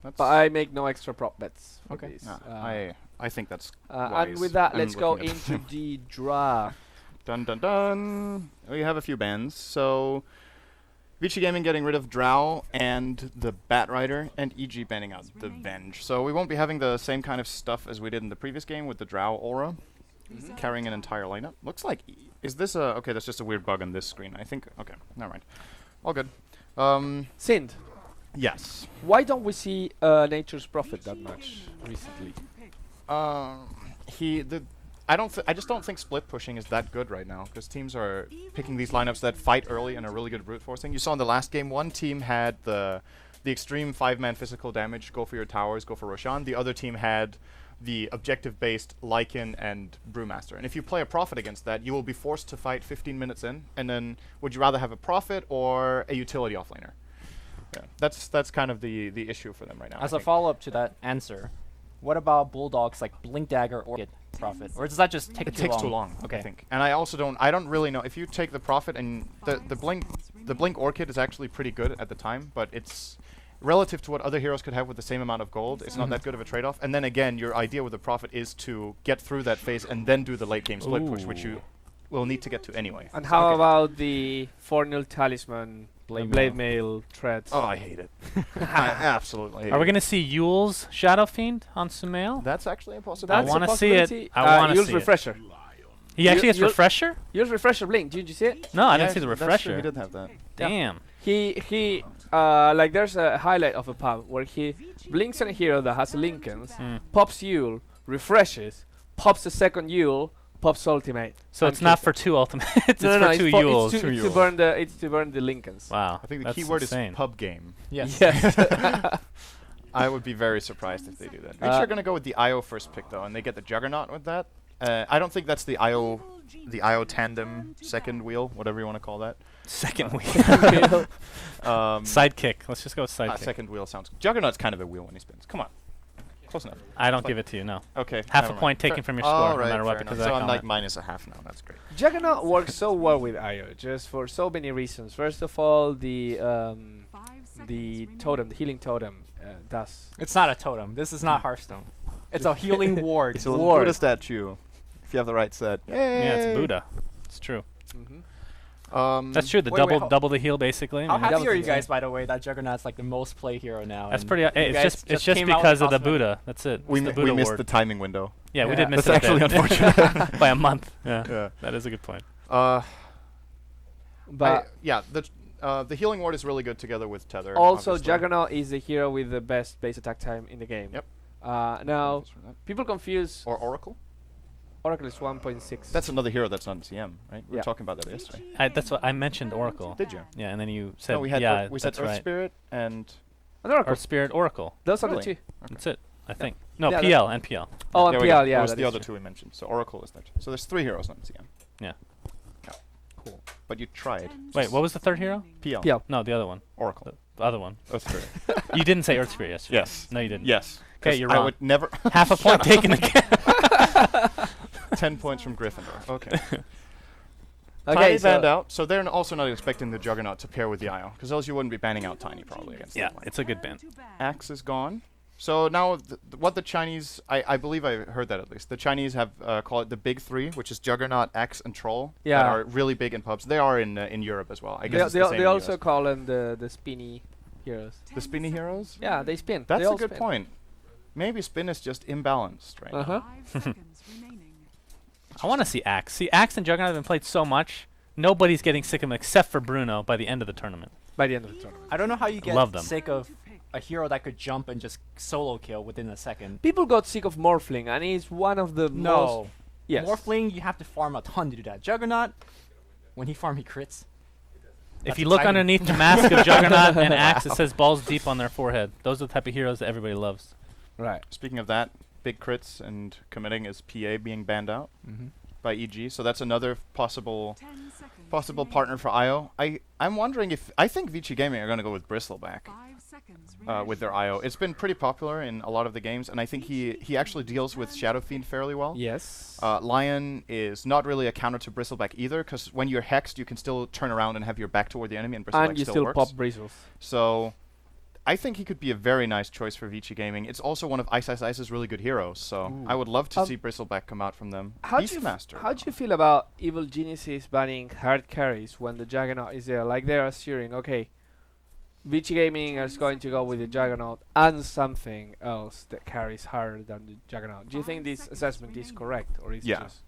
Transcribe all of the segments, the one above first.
But I make no extra prop bets for Okay. these. I think that's and wise. with that, I'm let's go looking at into the draft. Dun dun dun. We have a few bans. So Vici Gaming getting rid of Drow and the Bat Rider, and EG banning out the Venge. So we won't be having the same kind of stuff as we did in the previous game with the Drow aura, carrying an entire lineup. Looks like, is this a, okay, that's just a weird bug on this screen. I think, okay, never mind. All good. Sind, Yes. why don't we see Nature's Prophet that much recently? I just don't think split pushing is that good right now, because teams are picking these lineups that fight early and are really good at brute forcing. You saw in the last game, one team had the extreme 5-man physical damage, go for your towers, go for Roshan. The other team had the objective-based Lycan and Brewmaster. And if you play a Prophet against that, you will be forced to fight 15 minutes in, and then would you rather have a Prophet or a utility offlaner? Yeah, that's kind of the issue for them right now. As a follow-up to that answer, what about Bulldogs like Blink Dagger or Prophet? Or does that just take It takes too long, Okay. I think. And I don't really know if you take the Prophet and the Blink Orchid is actually pretty good at the time, but it's relative to what other heroes could have with the same amount of gold, it's not that good of a trade-off. And then again, your idea with the Prophet is to get through that phase and then do the late game split push, which you will need to get to anyway. And how about the 4-0 Talisman Blade Mail threat? Oh, I hate it. I absolutely hate it. Are we going to see Yule's Shadow Fiend on Sumail? That's actually a I possibility. want to see it. I want to Yule's see Refresher. it. He actually gets Refresher? Yule's Refresher Blink. Did you see it? No, I didn't see the That's true, Refresher. he did have that. Damn. He like there's a highlight of a pub where he blinks on a hero that has Lincolns, pops Yule, refreshes, pops a second Yule, pops ultimate. So it's not for 2 ultimates, it's for 2 Yules. It's to burn the Lincolns. I Wow. think the that's keyword insane. is pub game. Yes. Yes. I would be very surprised if they do that. Which are going to go with the IO first pick though, and they get the Juggernaut with that. I don't think that's the IO tandem second wheel, whatever you want to call that. Second wheel. Sidekick. Let's just go with sidekick. Second wheel sounds. Juggernaut's kind of a wheel when he spins. Come on, close enough. I don't give it to you, no. Okay. Half never a point mind. taken Fair- from your score, no right, matter what, fair because enough. of So that I'm like comment. -1/2 now. That's great. Juggernaut works so well with IO, just for so many reasons. First of all, the totem, the healing totem, does. It's not a totem. This is not Hearthstone. It's a healing ward. It's a Ward. Buddha statue. If you have the right set. Yeah, it's Buddha. It's true. That's true. The Wait, double the heal basically. How I mean, happy are you Yeah. guys, by the way, that Juggernaut's like the most played hero now? that's and pretty. you It's guys just came out because of the with Buddha. That's it. We It's the Buddha missed ward. the timing window. Yeah, we Yeah. did miss That's it a actually bit. unfortunate. By a month. Yeah. Yeah. That is a good point. But Yeah, the healing ward is really good together with Tether. also, obviously. Juggernaut is the hero with the best base attack time in the game. Yep. Now, people confuse Or Oracle. Oracle is 1.6. That's another hero that's not in CM, right? We were Yeah. talking about that yesterday. That's what I mentioned. Oracle. Did you? Yeah, and then you said No, we had yeah. we said that's Earth right. Spirit and An Oracle. Or Spirit Oracle. Those are the Really? two. That's it. I think. No, Yeah, PL and PL. Oh, and there we go. PL, yeah. It was that the is other true. two we mentioned. So Oracle is there. So there's 3 heroes not in CM. Yeah. Cool. But you tried. Wait, what was the third hero? PL. PL. No, the other one. Oracle. The other one. Earth Spirit. You didn't say Earth Spirit yesterday. Yes. No, you didn't. Yes. Okay, 'Cause you're I wrong. would never. Half a point taken again. 10 points from Gryffindor. Okay. Okay, Tiny so banned out, so they're also not expecting the Juggernaut to pair with the IO, because else you wouldn't be banning out Tiny probably against Yeah, that line. it's a good ban. Axe is gone. So now, what the Chinese, I believe I heard that at least, the Chinese have called it the Big Three, which is Juggernaut, Axe, and Troll. Yeah. That are really big in pubs. They are in Europe as well. I guess it's they, the same they in also US. call them the spinny heroes. The spinny heroes? Yeah, they spin. That's they a all good spin. point. Maybe spin is just imbalanced right now. I want to see Axe. See, Axe and Juggernaut have been played so much, nobody's getting sick of them except for Bruno by the end of the tournament. By the end of the tournament. I don't know how you get Love them. sick of a hero that could jump and just solo kill within a second. People got sick of Morphling, and he's one of the most... No. Yes. Morphling, you have to farm a ton to do that. Juggernaut, when he farm, he crits. If That's you look exciting. underneath the mask of Juggernaut and Axe, it says balls deep on their forehead. Those are the type of heroes that everybody loves. Right. Speaking of that, big crits and committing is PA being banned out by EG, so that's another possible partner for IO. I'm wondering if I think Vici Gaming are going to go with Bristleback with their IO. It's been pretty popular in a lot of the games, and I think he actually deals with Shadow Fiend fairly well. Yes. Lion is not really a counter to Bristleback either, because when you're hexed, you can still turn around and have your back toward the enemy, and Bristleback And you still still works. pop bristles. So I think he could be a very nice choice for Vici Gaming. It's also one of Ice Ice Ice's really good heroes, so I would love to see Bristleback come out from them. Beastmaster. How do you feel about Evil Geniuses banning hard carries when the Juggernaut is there? Like they're assuring, okay, Vici Gaming is going to go with the Juggernaut and something else that carries harder than the Juggernaut. Do you think this assessment is correct, or is it Yeah. just...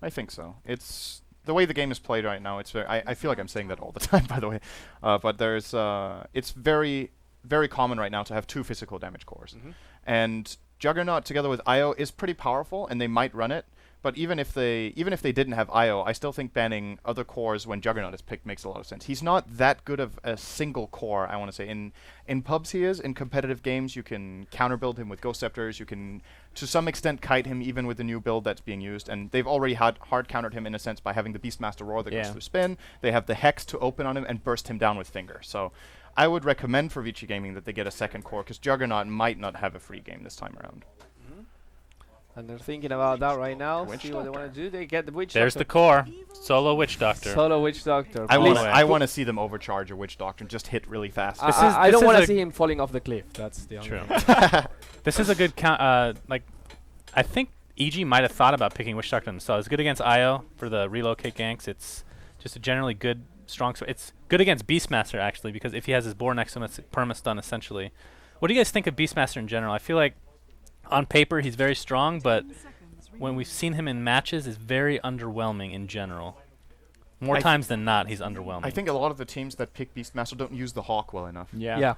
I think so. It's the way the game is played right now. It's very. I feel like I'm saying that all the time, by the way. But there's. It's very, very common right now to have 2 physical damage cores, and Juggernaut together with IO is pretty powerful, and they might run it. But even if they didn't have IO, I still think banning other cores when Juggernaut is picked makes a lot of sense. He's not that good of a single core, I want to say. In pubs he is. In competitive games, you can counterbuild him with Ghost Scepters. You can, to some extent, kite him even with the new build that's being used. And they've already hard countered him in a sense by having the Beastmaster Roar that goes through spin. They have the Hex to open on him and burst him down with Finger. So I would recommend for Vici Gaming that they get a second core, because Juggernaut might not have a free game this time around. And they're thinking about that right now. Witch See what they Doctor. want to do. They get the Witch There's the Doctor. core. Solo Witch Doctor. Solo Witch Doctor. I Please. want to see them overcharge a Witch Doctor and just hit really fast. I This don't is want a- to see him falling off the cliff. That's the only True. thing. This is a good count. Like, I think EG might have thought about picking Witch Doctor themselves. It's good against IO for the relocate ganks. It's just a generally good, strong. It's good against Beastmaster actually, because if he has his boar next to him, it's perma-stun essentially. What do you guys think of Beastmaster in general? I feel like on paper he's very strong, but when we've seen him in matches, is very underwhelming in general. More times than not, he's underwhelming. I think a lot of the teams that pick Beastmaster don't use the Hawk well enough. Yeah.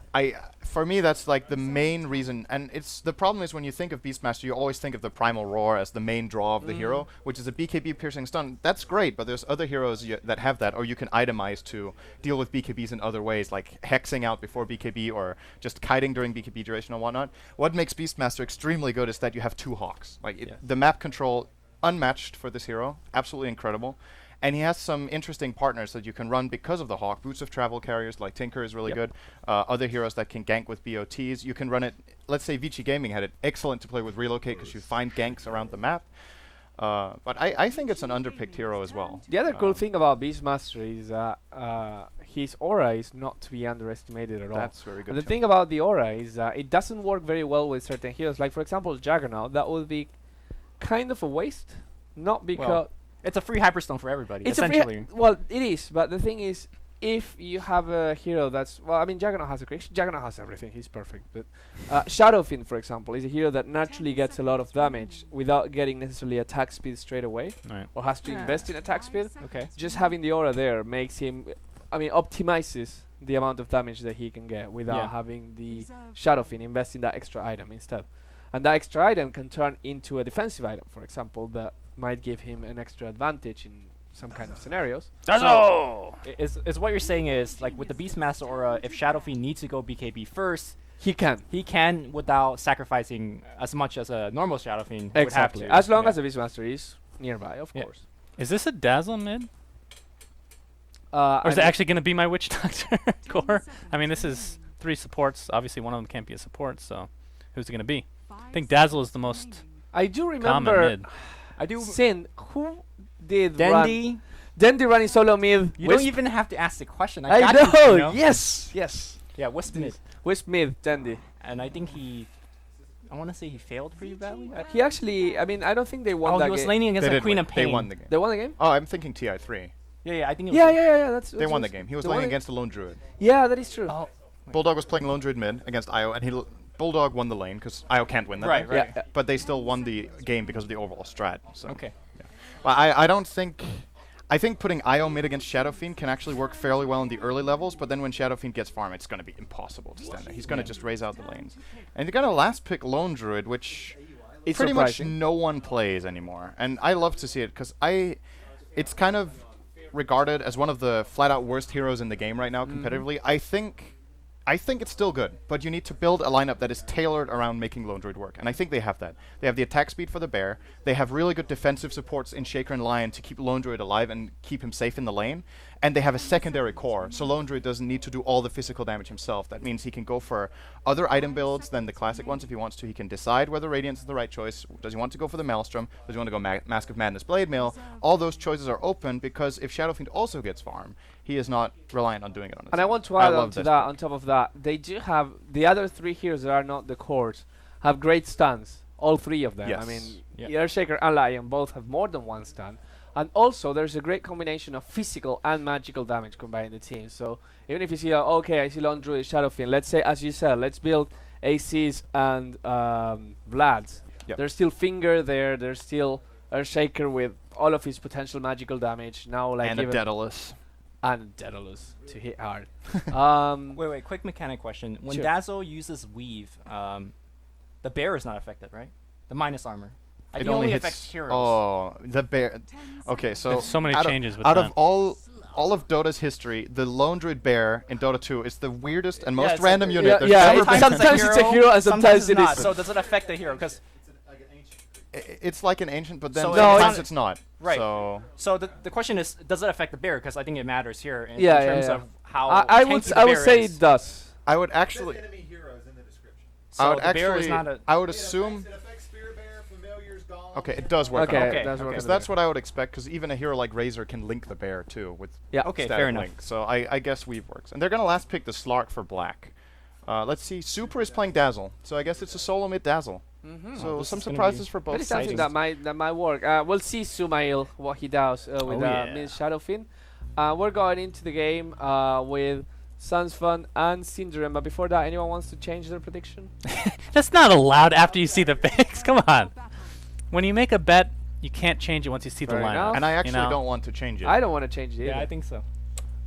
For me, that's like the main reason. And it's the problem is when you think of Beastmaster, you always think of the Primal Roar as the main draw of the hero, which is a BKB piercing stun. That's great, but there's other heroes that have that, or you can itemize to deal with BKBs in other ways, like hexing out before BKB or just kiting during BKB duration and whatnot. What makes Beastmaster extremely good is that you have 2 Hawks. Like the map control, unmatched for this hero, absolutely incredible. And he has some interesting partners that you can run because of the Hawk. Boots of Travel carriers like Tinker is really good. Other heroes that can gank with BOTs. You can run it, let's say Vici Gaming had it excellent to play with Relocate because you find ganks around the map. But I think it's an underpicked hero as well. The other cool thing about Beastmaster is his aura is not to be underestimated at all. That's very good. And the too. thing about the aura is it doesn't work very well with certain heroes. Like, for example, Juggernaut, that would be kind of a waste. Not because... Well, it's a free hyperstone for everybody, it's a essentially. well, it is, but the thing is, if you have a hero that's... Well, I mean, Juggernaut has Juggernaut has everything. He's perfect. But Shadowfiend, for example, is a hero that naturally gets a lot of damage without getting necessarily attack speed straight away. Right. Or has to invest in attack speed. Okay. Just having the aura there makes him... I mean, optimizes the amount of damage that he can get without having the Shadowfiend invest in that extra item instead. And that extra item can turn into a defensive item, for example, that might give him an extra advantage in some kind of scenarios. So, is what you're saying is, like, with the Beastmaster aura, if Shadowfiend needs to go BKB first, He can. without sacrificing as much as a normal Shadowfiend would have Exactly. to. As long as the Beastmaster is nearby, of course. Is this a Dazzle mid? Or I is it mean, actually going to be my Witch Doctor core? I mean, this is 3 supports. Obviously, one of them can't be a support, so who's it going to be? I think Dazzle is the most I do common remember mid. I do. Sin, who did run... Dendi, Dendi running solo mid. you Wisp. don't even have to ask the question. I got know. You know? Yes. Yeah, Wisp mid. Wisp mid, Dendi. And I think I want to say he failed pretty badly. He actually, I mean, I don't think they won Oh, that he was game. laning against They a did Queen win. of Pain. They won the game. They won the game? Oh, I'm thinking TI3. Yeah, I think it was. Yeah. That's They won the game. He was they playing won it. against the Lone Druid. Yeah, that is true. Oh, Bulldog was playing Lone Druid mid against IO, and Bulldog won the lane because IO can't win that Right, lane. right. Yeah. But they still won the game because of the overall strat. So. okay. Well, I don't think... I think putting IO mid against Shadowfiend can actually work fairly well in the early levels, but then when Shadowfiend gets farm, it's going to be impossible to stand there. He's going to just raise out the lanes. And they're going to last pick Lone Druid, which It's pretty much surprising. no one plays anymore. And I love to see it, because it's kind of regarded as one of the flat-out worst heroes in the game right now competitively. I think it's still good, but you need to build a lineup that is tailored around making Lone Druid work, and I think they have that. They have the attack speed for the bear, they have really good defensive supports in Shaker and Lion to keep Lone Druid alive and keep him safe in the lane, and they have a secondary core, so Lone Druid doesn't need to do all the physical damage himself. That means he can go for other item builds than the classic ones if he wants to. He can decide whether Radiance is the right choice. Does he want to go for the Maelstrom? Does he want to go Mask of Madness Blade Mill? All those choices are open because if Shadowfiend also gets farm, he is not reliant on doing it on his And I own. want to add love on to this that, pick. on top of that, they do have the other 3 heroes that are not the cores have great stuns. All 3 of them. I Yes. mean, Yeah. Earthshaker and Lion both have more than 1 stun. And also, there's a great combination of physical and magical damage combined in the team. So even if you see, okay, I see Lone Druid, Shadowfiend. Let's say, as you said, let's build ACs and Vlads. Yep. There's still Finger there. There's still Earthshaker with all of his potential magical damage. Now, like And a even Daedalus. and Daedalus to hit hard. Wait, quick mechanic question. When Sure. Dazzle uses Weave, the bear is not affected, right? The minus armor. I It think it only only hits affects heroes. Oh, the bear. Okay, so There's so many out changes with out that. of all of Dota's history, the Lone Druid bear in Dota 2 is the weirdest and Yeah, most it's random like- unit. Yeah, there's yeah, ever it- been. sometimes it's a hero and sometimes it it's not. isn't. So does it affect the hero? Because It's like an ancient, but then So sometimes it's- it's not. Right. So the question is, does it affect the bear? Because I think it matters here in, Yeah, in yeah, terms yeah. of how I tanky would the I would bear say is. it does. I would actually, enemy heroes in the description. So I would the bear is actually, not a. I would assume. It affects Spear Bear, Familiars, Golems. Okay, it does work. Okay, on Okay, it does okay. work. Because on the that's bear. what I would expect. Because even a hero like Razor can link the bear too with Yeah. Okay, static fair enough. link. So I guess Weave works, and they're gonna last pick the Slark for black. Let's see. Super is playing Dazzle, so I guess it's a solo mid Dazzle. Mm-hmm. So this some is gonna surprises be for both That is something sides. that might work. We'll see Sumail what he does with Oh, yeah. Miss Shadowfiend. We're going into the game with SUNSfan and syndereN. But before that, anyone wants to change their prediction? That's not allowed after you see the picks. Come on. When you make a bet, you can't change it once you see the Fair lineup. enough. And I you actually know? don't want to change it. I don't want to change it either. Yeah, I think so.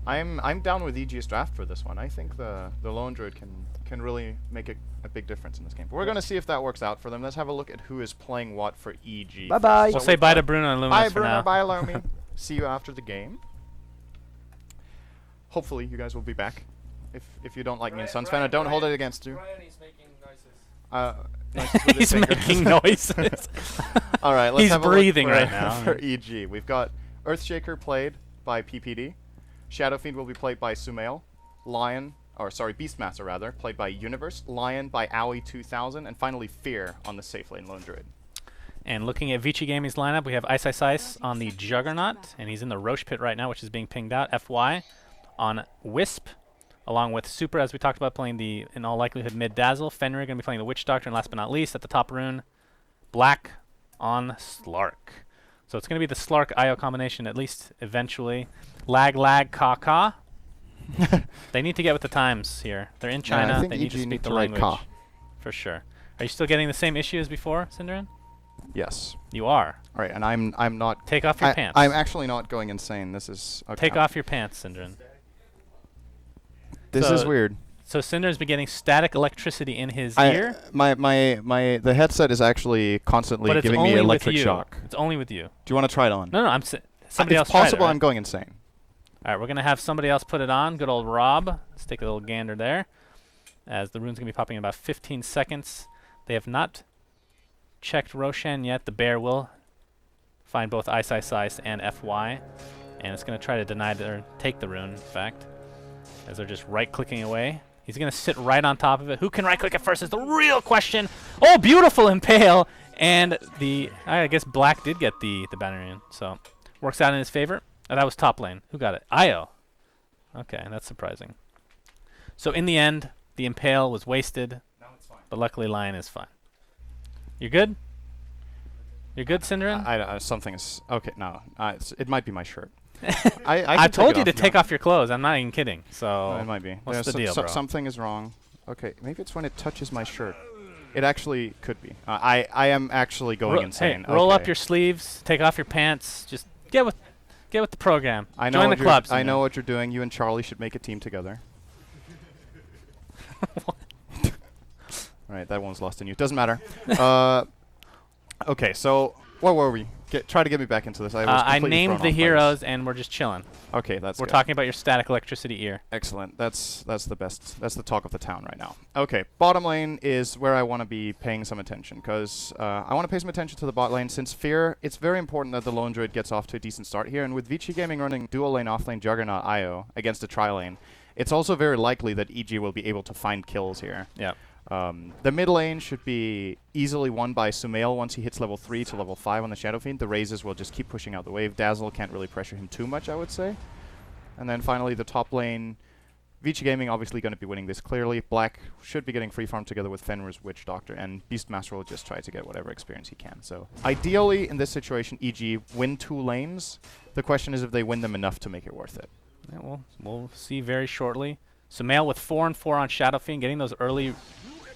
I'm down with EG's draft for this one. I think the Lone Druid can really make a big difference in this game. But we're gonna see if that works out for them. Let's have a look at who is playing what for EG. Bye bye. We'll say bye to Bruno and Luminous Bye, for Bruno. now. Bye, Lomi. See you after the game. Hopefully, you guys will be back. If you don't like me in SUNSfan, I don't hold it against you. Ryan is making noises. Noises with his He's fingers. making noises. All right, let's He's have a look breathing for- right now. for EG. We've got Earthshaker played by PPD. Shadowfiend will be played by Sumail. Beastmaster rather, played by Universe. Lion by Owie 2000, and finally Fear on the safe lane Lone Druid. And looking at Vici Gaming's lineup, we have Ice on the Juggernaut, and he's in the Roche pit right now, which is being pinged out. FY on Wisp, along with Super, as we talked about, playing the, in all likelihood, mid Dazzle. Fenrir going to be playing the Witch Doctor, and last but not least, at the top rune, Black on Slark. So it's going to be the Slark IO combination, at least eventually. Lag, Ka. They need to get with the times here. They're in Yeah, I China. think They need EG to speak need the to write language. Ka. For sure. Are you still getting the same issue as before, syndereN? Yes. You are. All right, and I'm not. Take off your pants. I'm actually not going insane. This is okay. Take off your pants, syndereN. This So- is weird. So syndereN's been getting static electricity in his ear, The headset is actually constantly but it's giving only me with electric you. shock. It's only with you. Do you want to try it on? No, I'm somebody else It's tried it, possible right? I'm going insane. All right, we're gonna have somebody else put it on. Good old Rob. Let's take a little gander there, as the rune's gonna be popping in about 15 seconds. They have not checked Roshan yet. The bear will find both Ice and FY, and it's gonna try to deny or take the rune. In fact, as they're just right-clicking away. He's gonna sit right on top of it. Who can right-click it first is the real question. Oh, beautiful impale, and I guess Black did get the banner in, so works out in his favor. Oh, that was top lane. Who got it? Io. Okay, that's surprising. So in the end, the impale was wasted, but luckily Lion is fine. You're good? You're good, syndereN? Something is okay. No, it might be my shirt. I told you to take off your clothes. I'm not even kidding. So It might be. what's There's the deal, bro? Something is wrong. Okay, maybe it's when it touches my shirt. It actually could be. I am actually going insane. Hey, roll up Okay. your sleeves. Take off your pants. Just get with the program. I know Join what the club. I know syndereN. what you're doing. You and Charlie should make a team together. Right, that one's lost in you. Doesn't matter. Okay, so where were we? Try to get me back into this. I named the heroes, and we're just chilling. Okay, that's We're good. talking about your static electricity ear. Excellent. That's the best. That's the talk of the town right now. Okay, bottom lane is where I want to be paying some attention, because I want to pay some attention to the bot lane. Since Fear, it's very important that the lone druid gets off to a decent start here, and with Vici Gaming running dual lane, off lane, Juggernaut, IO against a tri lane, it's also very likely that EG will be able to find kills here. Yeah. The mid lane should be easily won by Sumail once he hits level 3 to level 5 on the Shadow Fiend. The Razes will just keep pushing out the wave. Dazzle can't really pressure him too much, I would say. And then finally, the top lane, Vici Gaming obviously going to be winning this clearly. Black should be getting free farm together with Fenrir's Witch Doctor, and Beastmaster will just try to get whatever experience he can. So ideally, in this situation, EG win 2 lanes. The question is if they win them enough to make it worth it. Yeah, we'll see very shortly. Sumail with 4 and 4 on Shadow Fiend, getting those early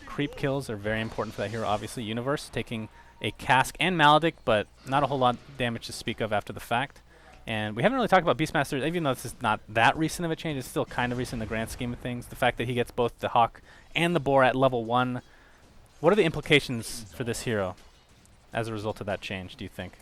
creep kills are very important for that hero. Obviously, Universe taking a Cask and Maledict, but not a whole lot of damage to speak of after the fact. And we haven't really talked about Beastmaster, even though this is not that recent of a change. It's still kind of recent in the grand scheme of things. The fact that he gets both the Hawk and the Boar at level 1. What are the implications for this hero as a result of that change, do you think?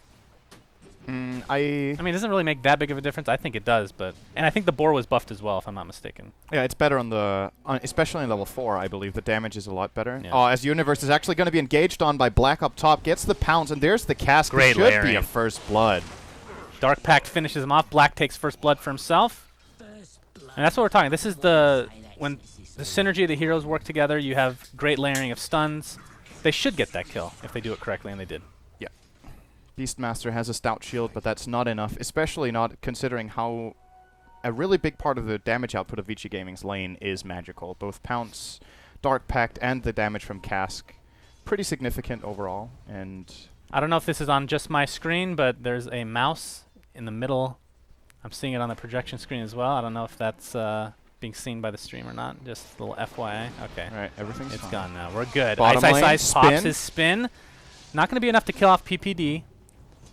I mean, it doesn't really make that big of a difference. I think it does, but... And I think the Boar was buffed as well, if I'm not mistaken. Yeah, it's better on the... especially in level 4, I believe. The damage is a lot better. Yeah. As Universe is actually going to be engaged on by Black up top. Gets the pounce, and there's the Cask. Great should layering. be a first blood. Dark Pact finishes him off. Black takes first blood for himself. And that's what we're talking. This is when the synergy of the heroes work together. You have great layering of stuns. They should get that kill if they do it correctly, and they did. Beastmaster has a stout shield, but that's not enough, especially not considering how a really big part of the damage output of Vici Gaming's lane is magical. Both Pounce, Dark Pact, and the damage from Cask. Pretty significant overall, and... I don't know if this is on just my screen, but there's a mouse in the middle. I'm seeing it on the projection screen as well. I don't know if that's being seen by the stream or not. Just a little FYI. Okay. All right, everything's It's fine. gone now. We're good. Bottom Ice lane, Ice pops spin. his spin. Not going to be enough to kill off PPD.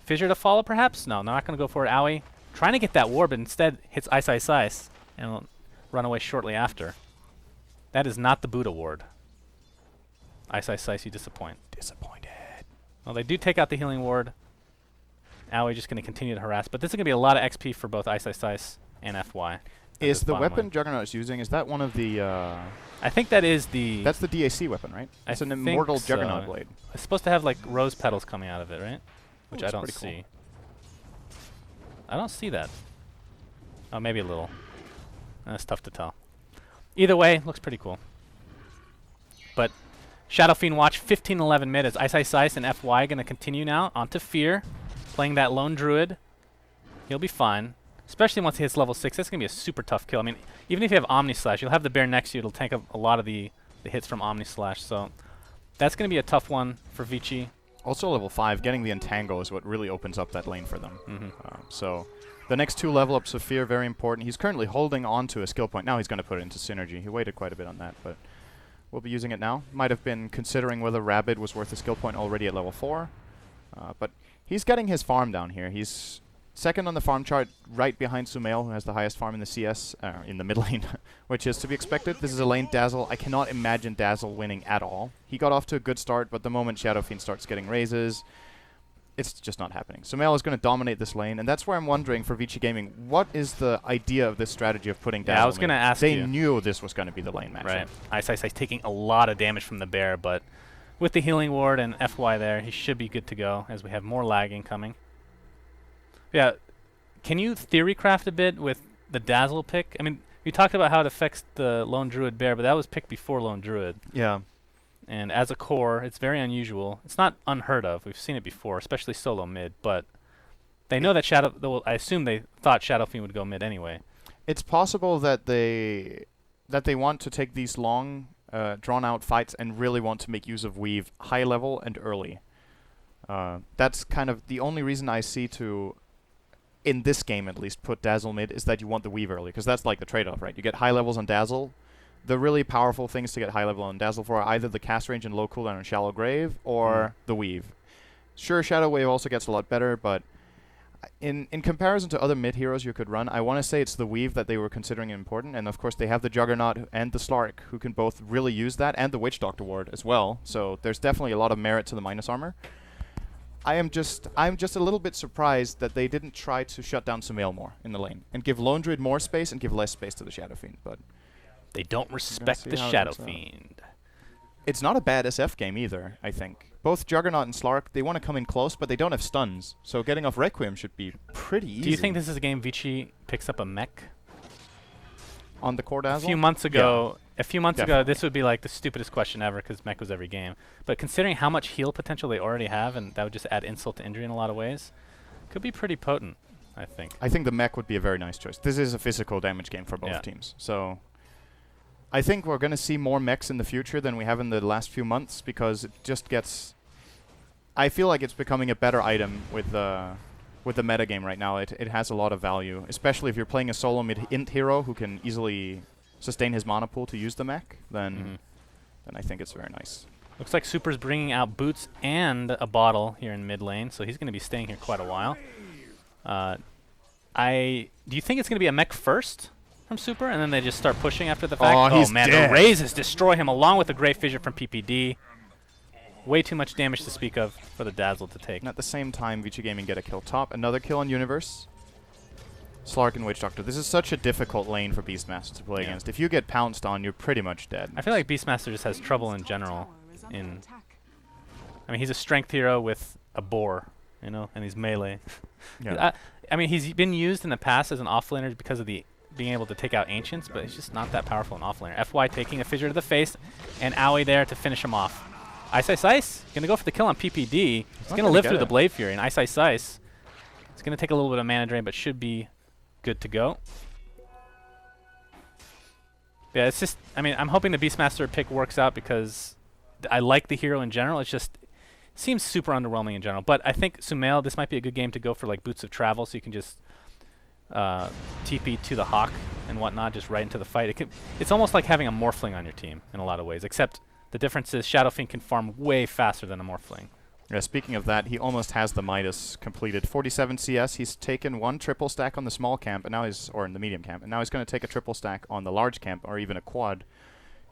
Fissure to follow, perhaps? No, they're not going to go for it. Owie trying to get that ward, but instead hits Ice Ice Ice and will run away shortly after. That is not the Buddha ward. Ice Ice Ice, you disappoint. Disappointed. Well, they do take out the healing ward. Owie just going to continue to harass, but this is going to be a lot of XP for both Ice Ice Ice and FY. Is the bottom weapon lane. Juggernaut is using, is that one of the... I think that is the... that's the DAC weapon, right? I It's an think immortal so. Juggernaut blade. It's supposed to have like rose petals coming out of it, right? Which I that's don't pretty cool. see. I don't see that. Oh, maybe a little. That's tough to tell. Either way, looks pretty cool. But Shadow Fiend watch 15-11 mid as Ice Ice Ice and FY going to continue now onto Fear, playing that lone druid. He'll be fine, especially once he hits level 6. That's going to be a super tough kill. I mean, even if you have Omni Slash, you'll have the bear next to you. It'll tank up a lot of the hits from Omni Slash. So that's going to be a tough one for Vici. Also level 5, getting the Entangle is what really opens up that lane for them. Mm-hmm. So the next 2 level ups of Fear, very important. He's currently holding on to a skill point. Now he's going to put it into Synergy. He waited quite a bit on that, but we'll be using it now. Might have been considering whether Rabid was worth a skill point already at level 4. But he's getting his farm down here. He's second on the farm chart, right behind Sumail, who has the highest farm in the CS, in the mid lane, which is to be expected. This is a lane Dazzle. I cannot imagine Dazzle winning at all. He got off to a good start, but the moment Shadow Fiend starts getting raises, it's just not happening. Sumail is going to dominate this lane, and that's where I'm wondering for Vici Gaming, what is the idea of this strategy of putting Dazzle Yeah, I was going to mid? ask They you. knew this was going to be the lane matchup. Right. Ice Ice Ice taking a lot of damage from the bear, but with the healing ward and FY there, he should be good to go as we have more lagging coming. Yeah, can you theory craft a bit with the Dazzle pick? I mean, we talked about how it affects the Lone Druid bear, but that was picked before Lone Druid. Yeah. And as a core, it's very unusual. It's not unheard of. We've seen it before, especially solo mid, but they know that Shadow... Well, I assume they thought Shadow Fiend would go mid anyway. It's possible that they want to take these long, drawn-out fights and really want to make use of Weave high level and early. That's kind of the only reason I see to, in this game at least, put Dazzle mid, is that you want the Weave early, because that's like the trade-off, right? You get high levels on Dazzle. The really powerful things to get high level on Dazzle for are either the cast range and low cooldown on Shallow Grave, or the Weave. Sure, Shadow Wave also gets a lot better, but in comparison to other mid heroes you could run, I want to say it's the Weave that they were considering important, and of course they have the Juggernaut and the Slark who can both really use that, and the Witch Doctor ward as well, so there's definitely a lot of merit to the minus armor. I'm just a little bit surprised that they didn't try to shut down Sumail more in the lane and give Lone Druid more space and give less space to the Shadow Fiend. But They don't respect see the how it Shadow turns out. Fiend. it's not a bad SF game either, I think. Both Juggernaut and Slark, they want to come in close, but they don't have stuns. So getting off Requiem should be pretty easy. Do you think this is a game Vici picks up a mech? on the core A dazzle? few months ago, Definitely. this would be like the stupidest question ever because mech was every game. But considering how much heal potential they already have, and that would just add insult to injury in a lot of ways, could be pretty potent, I think. I think the mech would be a very nice choice. This is a physical damage game for both Yeah. teams. So I think we're going to see more mechs in the future than we have in the last few months because it just gets... I feel like it's becoming a better item with the meta game right now. It has a lot of value, especially if you're playing a solo mid-int hero who can easily sustain his mana pool to use the mech, then I think it's very nice. Looks like Super's bringing out boots and a bottle here in mid lane, so he's going to be staying here quite a while. Do you think it's going to be a mech first from Super, and then they just start pushing after the fact? Oh, he's man, dead. the raises destroy him along with the Great Fissure from PPD. Way too much damage to speak of for the Dazzle to take. And at the same time, Vici Gaming get a kill top. Another kill on Universe. Slark and Witch Doctor. This is such a difficult lane for Beastmaster to play Yeah. against. If you get pounced on, you're pretty much dead. I feel like Beastmaster just has trouble in general. I mean, he's a strength hero with a boar, you know, and he's melee. Yeah. I mean, he's been used in the past as an offlaner because of the being able to take out Ancients, but he's just not that powerful in offlaner. FY taking a fissure to the face, and Owie there to finish him off. Ice Ice Ice gonna go for the kill on PPD. He's not gonna gonna live get through the it. Blade Fury, and Ice Ice Ice. It's gonna take a little bit of mana drain, but should be good to go. Yeah, it's just, I mean, I'm hoping the Beastmaster pick works out because I like the hero in general. It's just seems super underwhelming in general. But I think Sumail, this might be a good game to go for like Boots of Travel, so you can just TP to the Hawk and whatnot, just right into the fight. It's almost like having a Morphling on your team in a lot of ways, except the difference is Shadow Fiend can farm way faster than a Morphling. Yeah, speaking of that, he almost has the Midas completed. 47 CS, he's taken one triple stack on the small camp, and now he's, or in the medium camp, and now he's going to take a triple stack on the large camp, or even a quad.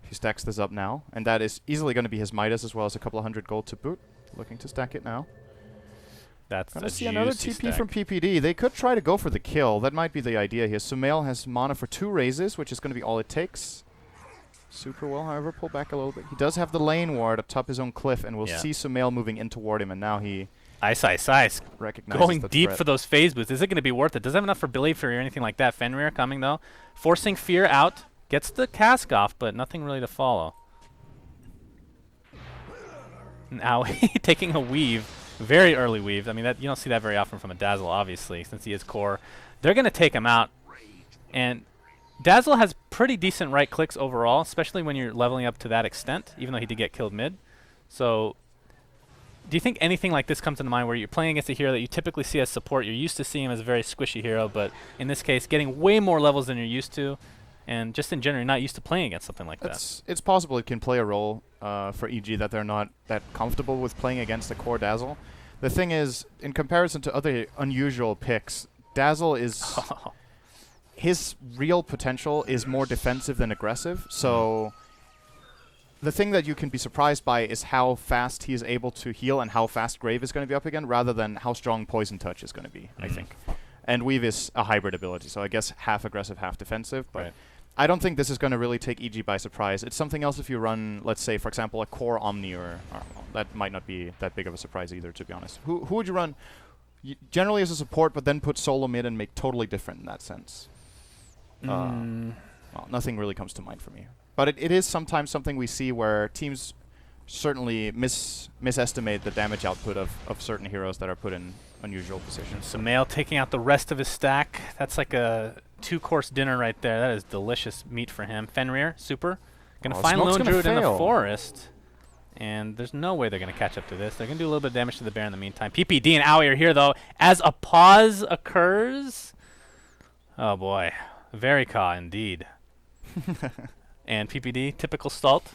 He stacks this up now, and that is easily going to be his Midas, as well as a couple of hundred gold to boot. Looking to stack it now. That's Gonna a see another juicy TP stack. from PPD. They could try to go for the kill. That might be the idea here. Sumail has mana for 2 raises, which is going to be all it takes. Super well, however, pull back a little bit. He does have the lane ward atop his own cliff, and we'll Yeah. see Sumail moving in toward him, and now he Ice Ice Ice. recognizes Going the deep threat. for those phase boots. Is it going to be worth it? Doesn't have enough for Billy Fury or anything like that. Fenrir coming, though. Forcing Fear out. Gets the cask off, but nothing really to follow. Now taking a weave. Very early weave. I mean, that you don't see that very often from a Dazzle, obviously, since he is core. They're going to take him out. And Dazzle has pretty decent right clicks overall, especially when you're leveling up to that extent, even though he did get killed mid. So do you think anything like this comes into mind where you're playing against a hero that you typically see as support? You're used to seeing him as a very squishy hero, but in this case, getting way more levels than you're used to, and just in general, you're not used to playing against something like that. It's possible it can play a role for EG that they're not that comfortable with playing against the core Dazzle. The thing is, in comparison to other unusual picks, Dazzle is... his real potential is more defensive than aggressive, so the thing that you can be surprised by is how fast he is able to heal and how fast Grave is going to be up again, rather than how strong Poison Touch is going to be, I think. And Weave is a hybrid ability, so I guess half aggressive, half defensive, but Right. I don't think this is going to really take EG by surprise. It's something else if you run, let's say, for example, a core Omni, or well, that might not be that big of a surprise either, to be honest. Who would you run generally as a support, but then put solo mid and make totally different in that sense? Well, nothing really comes to mind for me. But it is sometimes something we see where teams certainly misestimate the damage output of certain heroes that are put in unusual positions. Sumail taking out the rest of his stack. That's like a 2-course dinner right there. That is delicious meat for him. Fenrir, Super. Gonna Oh, find Smoke's Lone gonna Druid in the fail. forest. And there's no way they're going to catch up to this. They're going to do a little bit of damage to the bear in the meantime. PPD and Owie are here, though. As a pause occurs... Oh, boy. Very Ka, indeed. And PPD, typical Stalt.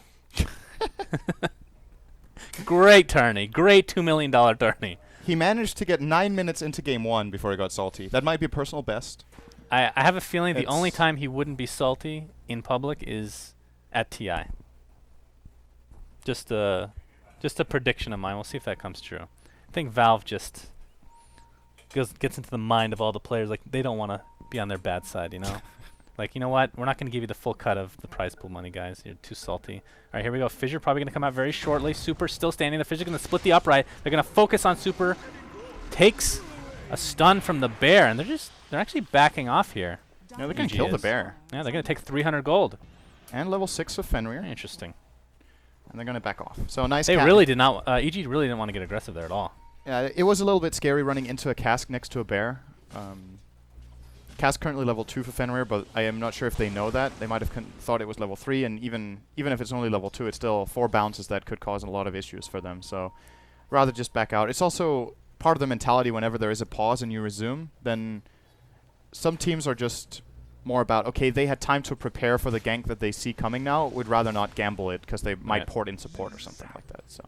Great tourney. Great $2 million tourney. He managed to get 9 minutes into game 1 before he got salty. That might be a personal best. I have a feeling the only It's- time he wouldn't be salty in public is at TI. Just a prediction of mine. We'll see if that comes true. I think Valve just gets into the mind of all the players. Like, they don't want to be on their bad side, you know? Like, you know what? We're not going to give you the full cut of the prize pool money, guys. You're too salty. All right, here we go. Fissure probably going to come out very shortly. Super still standing. The Fissure going to split the upright. They're going to focus on Super. Takes a stun from the bear, and they're actually backing off here. Yeah, they're going EG to kill the is. bear. Yeah, they're going to take 300 gold. And level 6 of Fenrir. Very interesting. And they're going to back off. So a nice They cat. really did not. EG really didn't want to get aggressive there at all. Yeah, it was a little bit scary running into a cask next to a bear. Cask currently level 2 for Fenrir, but I am not sure if they know that. They might have thought it was level 3, and even if it's only level 2, it's still 4 bounces that could cause a lot of issues for them. So rather just back out. It's also part of the mentality whenever there is a pause and you resume, then some teams are just more about, okay, they had time to prepare for the gank that they see coming now, would rather not gamble it because they might port in support or something like that. So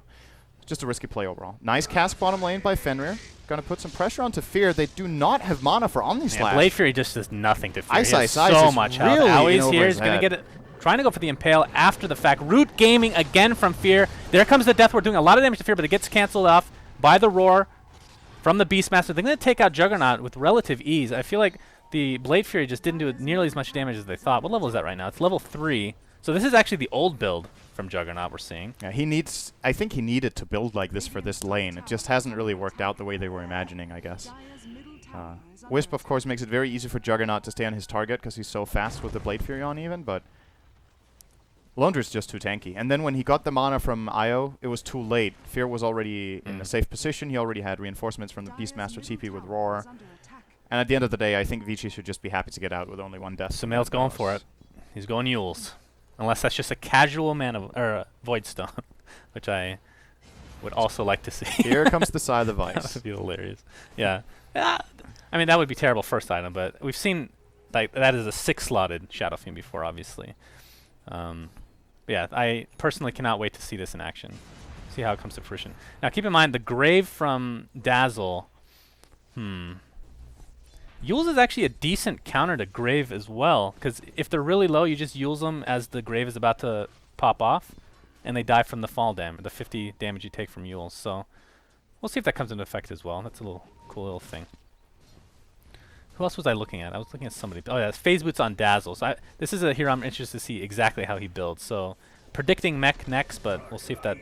just a risky play overall. Nice cast bottom lane by Fenrir. Gonna put some pressure onto Fear. They do not have mana for Omni Yeah, Slash. Blade Fury just does nothing to Fear. Ice He has Ice Ice so is much health. really Aui's in over here. his He's going to head. get it. Trying to go for the Impale after the fact. Root Gaming again from Fear. There comes the Death Ward doing a lot of damage to Fear, but it gets cancelled off by the Roar from the Beastmaster. They're going to take out Juggernaut with relative ease. I feel like the Blade Fury just didn't do nearly as much damage as they thought. What level is that right now? It's level 3. So this is actually the old build from Juggernaut we're seeing. Yeah, I think he needed to build like this for this lane. It just hasn't really worked out the way they were imagining, I guess. Wisp, of course, makes it very easy for Juggernaut to stay on his target because he's so fast with the Blade Fury on even, but Londre's just too tanky. And then when he got the mana from Io, it was too late. Fear was already in a safe position. He already had reinforcements from the Beastmaster TP with Roar. And at the end of the day, I think Vici should just be happy to get out with only one death. Sumail's going for it. He's going Yules. Unless that's just a casual Void Stone, which I would also like to see. Here comes the side of That Ice. would be hilarious. Yeah. I mean, that would be terrible first item, but we've seen like that is a 6-slotted Shadow Fiend before, obviously. Yeah, I personally cannot wait to see this in action. See how it comes to fruition. Now, keep in mind, the Grave from Dazzle. Yules is actually a decent counter to Grave as well, because if they're really low, you just Yules them as the Grave is about to pop off, and they die from the fall damage, the 50 damage you take from Yules. So we'll see if that comes into effect as well. That's a little cool little thing. Who else was I looking at? I was looking at somebody. Oh yeah, it's Phase Boots on Dazzle. So this is a hero I'm interested to see exactly how he builds. So predicting mech next, but we'll see if that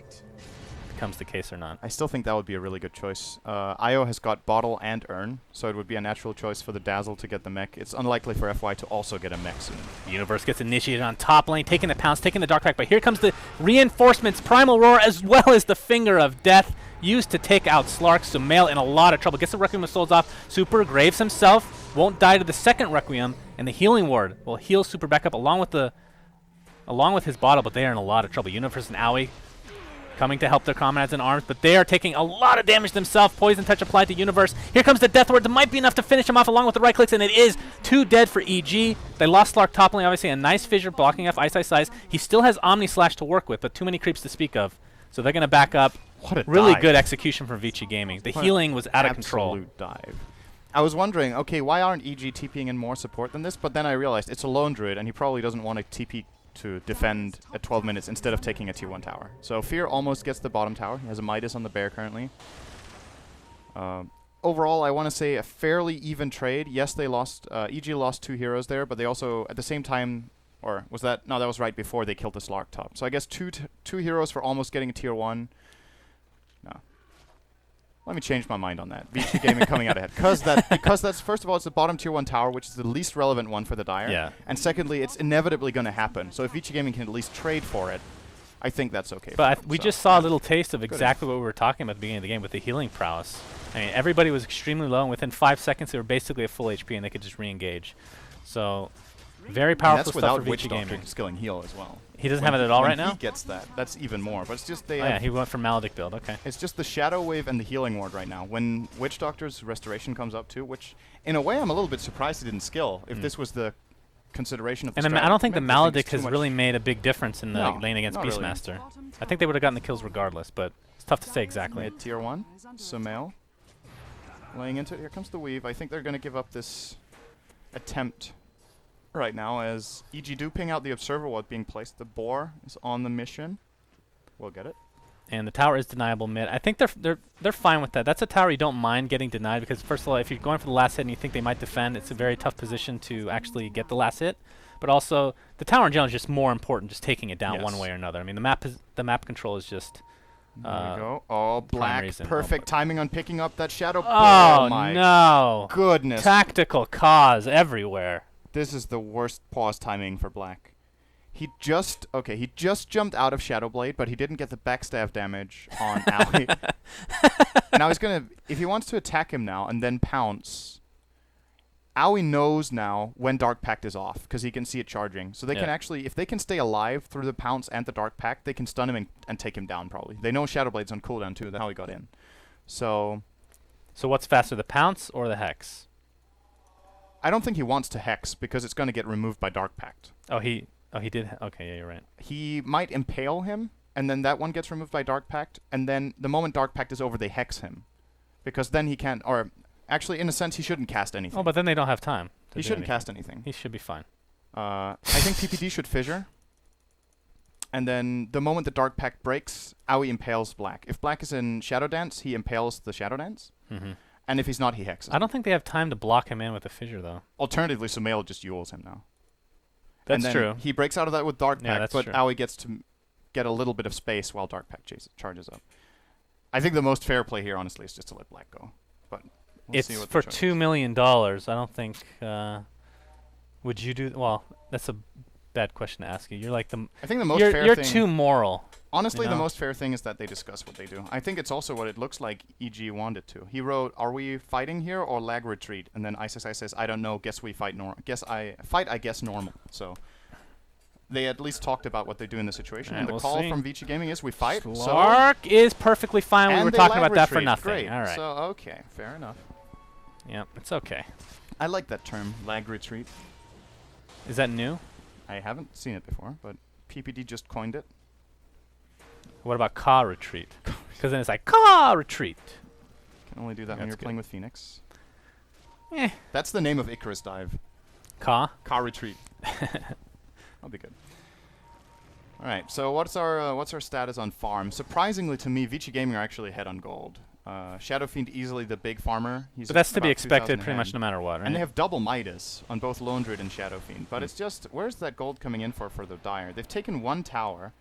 becomes the case or not. I still think that would be a really good choice. Io has got Bottle and Urn, so it would be a natural choice for the Dazzle to get the mech. It's unlikely for FY to also get a mech soon. Universe gets initiated on top lane, taking the pounce, taking the Dark Pact, but here comes the reinforcements, Primal Roar, as well as the Finger of Death, used to take out Slark. Sumail in a lot of trouble. Gets the Requiem of Souls off. Super Graves himself won't die to the second Requiem, and the Healing Ward will heal Super back up along with his bottle, but they are in a lot of trouble. Universe and Aoi coming to help their comrades in arms, but they are taking a lot of damage themselves. Poison Touch applied to Universe. Here comes the Death Ward. That might be enough to finish him off along with the right clicks, and it is 2 dead for EG. They lost Slark top lane, obviously. A nice Fissure blocking off Ice Ice Ice. He still has Omni Slash to work with, but too many creeps to speak of. So they're going to back up. What a really dive. good execution from Vici Gaming. The What healing was out of control. Absolute dive. I was wondering, okay, why aren't EG TPing in more support than this? But then I realized it's a lone druid, and he probably doesn't want to TP to defend at 12 minutes instead of taking a tier 1 tower. So Fear almost gets the bottom tower. He has a Midas on the bear currently. Overall, I want to say a fairly even trade. Yes, they lost. EG lost 2 heroes there, but they also, at the same time, or was that? No, that was right before they killed the Slark top. So I guess two heroes for almost getting a tier 1. No. Let me change my mind on that. Vici Gaming coming out ahead. Because that's, first of all, it's the bottom tier 1 tower, which is the least relevant one for the Dire. Yeah. And secondly, it's inevitably going to happen. So if Vici Gaming can at least trade for it, I think that's okay. But we So, just saw a yeah. little taste of exactly what we were talking about at the beginning of the game with the healing prowess. I mean, everybody was extremely low, and within 5 seconds, they were basically at full HP, and they could just re-engage. So, very And powerful that's stuff without for Witch Vici Doctor Gaming. skilling heal as well. He doesn't have it at all When right now? he gets that, that's even more. But it's just Oh yeah, he went for Maledict build, okay. It's just the Shadow Wave and the Healing Ward right now. When Witch Doctor's Restoration comes up too, which in a way I'm a little bit surprised he didn't skill if this was the consideration of the And strat. I don't think the Maybe I think Maledict it's too has much- really made a big difference in the No, lane against not really. Beastmaster. I think they would have gotten the kills regardless, but it's tough to say exactly. Mid tier 1, Sumail. Laying into it. Here comes the Weave. I think they're going to give up this attempt right now as EG do ping out the Observer while being placed. The Boar is on the mission. We'll get it. and the tower is deniable mid. I think they're fine with that. That's a tower you don't mind getting denied because first of all, if you're going for the last hit and you think they might defend, it's a very tough position to actually get the last hit. But also, the tower in general is just more important, just taking it down one way or another. I mean, the map control is just. There we go. Oh, Black, reason. perfect timing on picking up that shadow. Oh my no! goodness! Tactical cause everywhere. This is the worst pause timing for Black. He just jumped out of Shadow Blade, but he didn't get the backstab damage on Ali. Now he's gonna, if he wants to attack him now and then pounce, Aoi knows now when Dark Pact is off because he can see it charging. So they can actually, if they can stay alive through the pounce and the Dark Pact, they can stun him and take him down probably. They know Shadow Blade's on cooldown too. That's how he got in. So what's faster, the pounce or the hex? I don't think he wants to hex because it's going to get removed by Dark Pact. Oh, he did. Okay, yeah, you're right. He might impale him, and then that one gets removed by Dark Pact, and then the moment Dark Pact is over, they hex him. Because then he can't, or actually, in a sense, he shouldn't cast anything. Oh, but then they don't have time. He shouldn't cast anything. He should be fine. I think PPD should fissure. And then the moment the Dark Pact breaks, Aoi impales Black. If Black is in Shadow Dance, he impales the Shadow Dance. Mm-hmm. And if he's not, he hexes. I don't think they have time to block him in with a fissure, though. Alternatively, Sumail just Yules him now. That's and then true. He breaks out of that with Dark Pact, that's but true. Aoi gets to get a little bit of space while Dark Pact charges up. I think the most fair play here, honestly, is just to let Black go. But we'll see It's what for the choice $2 is. million. I don't think. Would you do? Well, that's a bad question to ask you. You're like the. I think the most fair You're thing. too moral. Honestly, you the know? most fair thing is that they discuss what they do. I think it's also what it looks like EG wanted to. He wrote, "Are we fighting here or lag retreat?" And then ISSI says, "I don't know. Guess we fight normal. I guess normal." So they at least talked about what they do in the situation. Alright, And the we'll call see. from Vici Gaming is we fight. Slark is perfectly fine. We and were they talking lag about that for retreat. nothing. Great. All right. So okay, fair enough. Yeah, it's okay. I like that term, lag retreat. Is that new? I haven't seen it before, but PPD just coined it. What about Ka retreat? Because then it's like Ka retreat. Can only do that when That's you're good. playing with Phoenix. Eh. That's the name of Icarus Dive. Ka. Car retreat. That'll be good. All right. So what's our status on farm? Surprisingly to me, Vici Gaming are actually ahead on gold. Shadow Fiend easily the big farmer. He's But that's to be about expected 2,000 pretty much ahead. no matter what, right? And they have double Midas on both Lone Druid and Shadow Fiend. But it's just, where's that gold coming in for the Dire? They've taken one tower.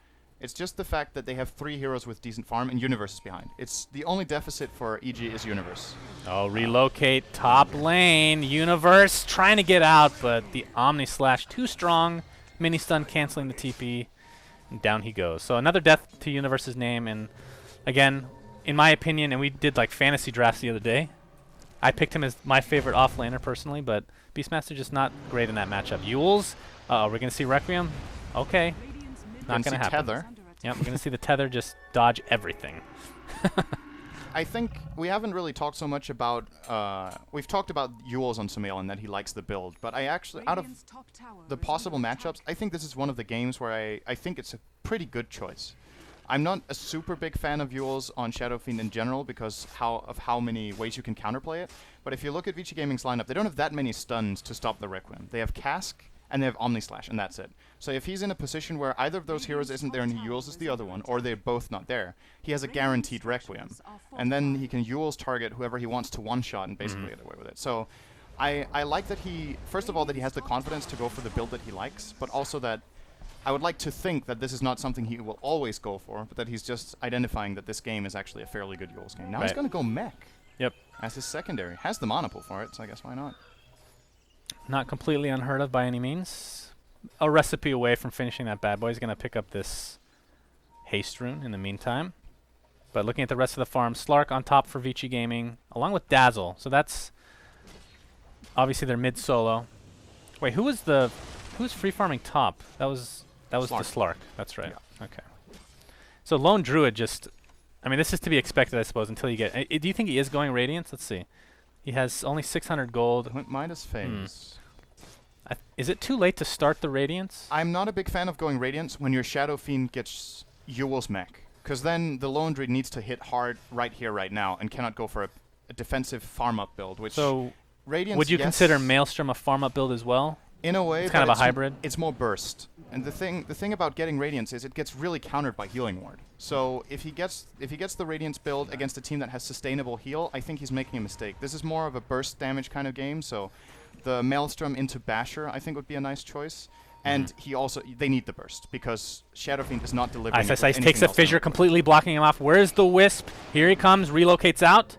It's just the fact that they have 3 heroes with decent farm and Universe is behind. It's the only deficit for EG is Universe. Oh, relocate top lane. Universe trying to get out, but the Omni Slash too strong. Mini stun canceling the TP. And down he goes. So another death to Universe's name. And again, in my opinion, and we did like fantasy drafts the other day, I picked him as my favorite offlaner personally, but Beastmaster just not great in that matchup. Yules. We're going to see Requiem. Okay. Not going to happen. Tether. Yep, we're going to see the Tether just dodge everything. I think we haven't really talked so much about, we've talked about Yules on Sumail and that he likes the build, but I actually, out of the possible matchups, I think this is one of the games where I think it's a pretty good choice. I'm not a super big fan of Yules on Shadow Fiend in general because of how many ways you can counterplay it, but if you look at Vici Gaming's lineup, they don't have that many stuns to stop the Requiem. They have Cask, and they have Omni Slash, and that's it. So if he's in a position where either of those heroes isn't there and he Yules the other one, or they're both not there, he has a guaranteed Requiem. And then he can Yules target whoever he wants to one-shot and basically get away with it. So I like that he, first of all, that he has the confidence to go for the build that he likes, but also that I would like to think that this is not something he will always go for, but that he's just identifying that this game is actually a fairly good Yules game. Now he's Right. going to go Mech Yep. as his secondary. Has the mana pool for it, so I guess why not? Not completely unheard of by any means. A recipe away from finishing that bad boy. He's going to pick up this haste rune in the meantime. But looking at the rest of the farm, Slark on top for Vici Gaming, along with Dazzle. So that's obviously their mid solo. Wait, who's free farming top? That was the Slark. That's right. Yeah. Okay. So Lone Druid just, I mean, this is to be expected, I suppose, until you get. Do you think he is going Radiance? Let's see. He has only 600 gold. Went Midas phase. Is it too late to start the Radiance? I'm not a big fan of going Radiance when your Shadow Fiend gets Yule's mech, because then the Lone Druid needs to hit hard right here, right now, and cannot go for a defensive farm-up build, which So Radiance, would you yes. consider Maelstrom a farm-up build as well? In a way, It's kind but of a hybrid. It's more burst. And the thing about getting Radiance is it gets really countered by Healing Ward. So if he gets the Radiance build against a team that has sustainable heal, I think he's making a mistake. This is more of a burst damage kind of game, so the Maelstrom into Basher I think would be a nice choice. And they need the burst because Shadow Fiend is not delivering. Ice takes a fissure, completely blocking him off. Where's the Wisp? Here he comes, relocates out.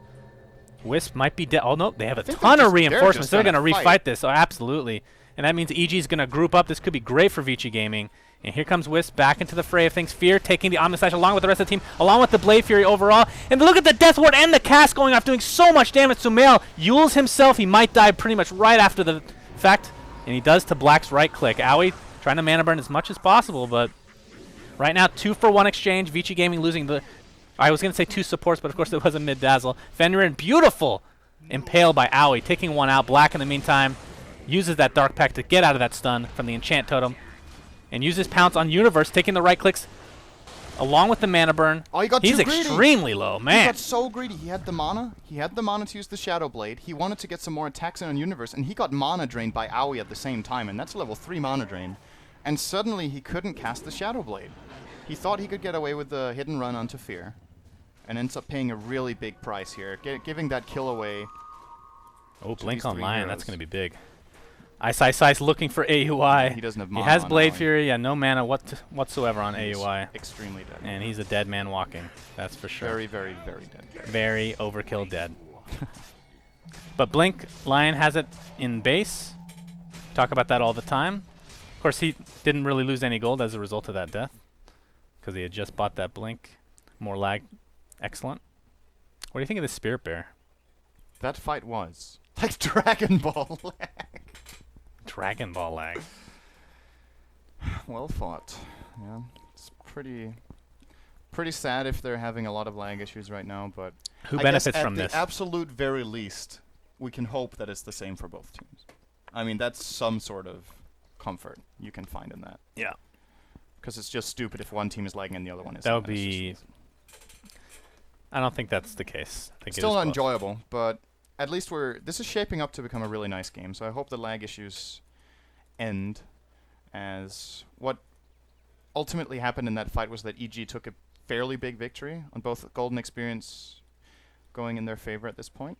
Wisp might be dead. Oh no, they have a ton of reinforcements. They're going to refight this. Oh, absolutely. And that means EG is going to group up. This could be great for Vici Gaming. And here comes Wisp back into the fray of things. Fear taking the Omnislash along with the rest of the team, along with the Blade Fury overall. And look at the Death Ward and the cast going off, doing so much damage. Sumail Yules himself. He might die pretty much right after the fact. And he does to Black's right click. Aoi trying to mana burn as much as possible, but right now 2-for-1 exchange. Vici Gaming losing the... I was going to say 2 supports, but of course it was a mid-dazzle. Fenrir, beautiful impale by Aoi, taking one out. Black in the meantime uses that Dark Pact to get out of that stun from the Enchant Totem and uses Pounce on Universe, taking the right clicks along with the mana burn. Oh, he got He's too greedy. extremely low, man. He got so greedy. He had the mana. He had the mana to use the Shadow Blade. He wanted to get some more attacks in on Universe, and he got mana drained by Aoi at the same time, and that's level 3 mana drain. And suddenly he couldn't cast the Shadow Blade. He thought he could get away with the hidden run onto Fear, and ends up paying a really big price here, giving that kill away. Oh, Blink on Lion, that's going to be big. Ice looking for AUI. He doesn't have mana. He has on Blade Aoi. Fury, yeah, no mana whatsoever on AUI. Extremely dead. And he's a dead man walking, that's for sure. Very, very, very dead. Very overkill dead. But Blink, Lion has it in base. Talk about that all the time. Of course, he didn't really lose any gold as a result of that death, because he had just bought that Blink. More lag. Excellent. What do you think of the Spirit Bear? That fight was like Dragon Ball lag. Dragon Ball lag. Well fought. Yeah, it's pretty sad if they're having a lot of lag issues right now, but Who I benefits guess from at this? the absolute very least, we can hope that it's the same for both teams. I mean, that's some sort of comfort you can find in that. Yeah. Because it's just stupid if one team is lagging and the other one isn't. That would and it's be... just I don't think that's the case. I think it still is not both. enjoyable, but at least this is shaping up to become a really nice game, so I hope the lag issues end, as what ultimately happened in that fight was that EG took a fairly big victory on both Golden Experience going in their favor at this point.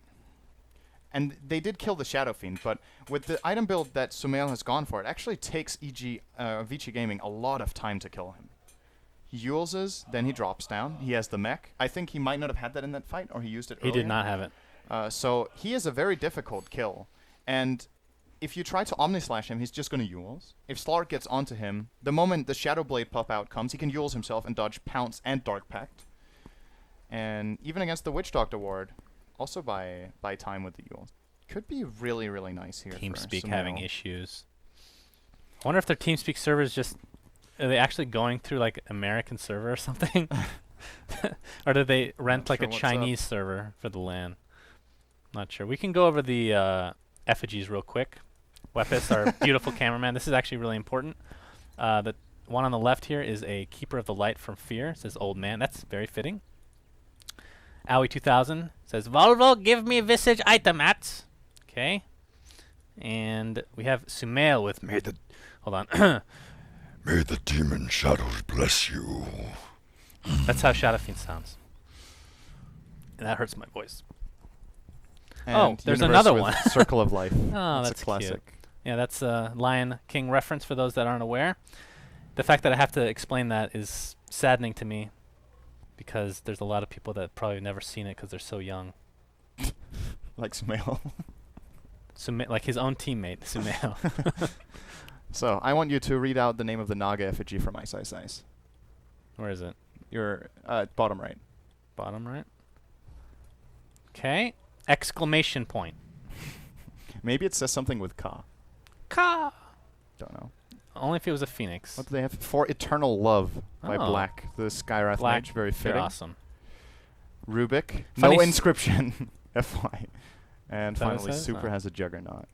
And they did kill the Shadow Fiend, but with the item build that Sumail has gone for, it actually takes Vici Gaming a lot of time to kill him. He uses, then he drops down. He has the mech. I think he might not have had that in that fight, or he used it earlier. He did not have it. So he is a very difficult kill. And if you try to Omnislash him, he's just going to Yules. If Slark gets onto him, the moment the Shadow Blade pop out comes, he can Yules himself and dodge Pounce and Dark Pact. And even against the Witch Doctor ward, also by time with the Yules. Could be really, really nice here. TeamSpeak for having Sumail. issues. I wonder if their TeamSpeak server is just... Are they actually going through like American server or something? Or do they rent like sure a what's Chinese server for the LAN? Not sure. We can go over the effigies real quick. Wepis, our beautiful cameraman. This is actually really important. The one on the left here is a Keeper of the Light from Fear. It says Old Man. That's very fitting. Aoi 2000 says, Volvo, give me Visage item at. Okay. And we have Sumail with... Hold on. May the demon shadows bless you. That's how Shadow Fiend sounds. And that hurts my voice. And there's Universe another with one. Circle of Life. Oh, That's a classic. cute. Yeah, that's a Lion King reference for those that aren't aware. The fact that I have to explain that is saddening to me, because there's a lot of people that probably never seen it because they're so young. Like Sumail. Like his own teammate, Sumail. So, I want you to read out the name of the Naga effigy from Ice Ice Ice. Where is it? Your bottom right. Bottom right. Okay. Exclamation point. Maybe it says something with Ka. Ka. Don't know. Only if it was a phoenix. What do they have? For Eternal Love by Oh. Black. The Skywrath Black. Mage. Very They're fitting. awesome. Rubik. Funny No s- inscription. FY. And Is that what it finally, says? Super No. has a Juggernaut.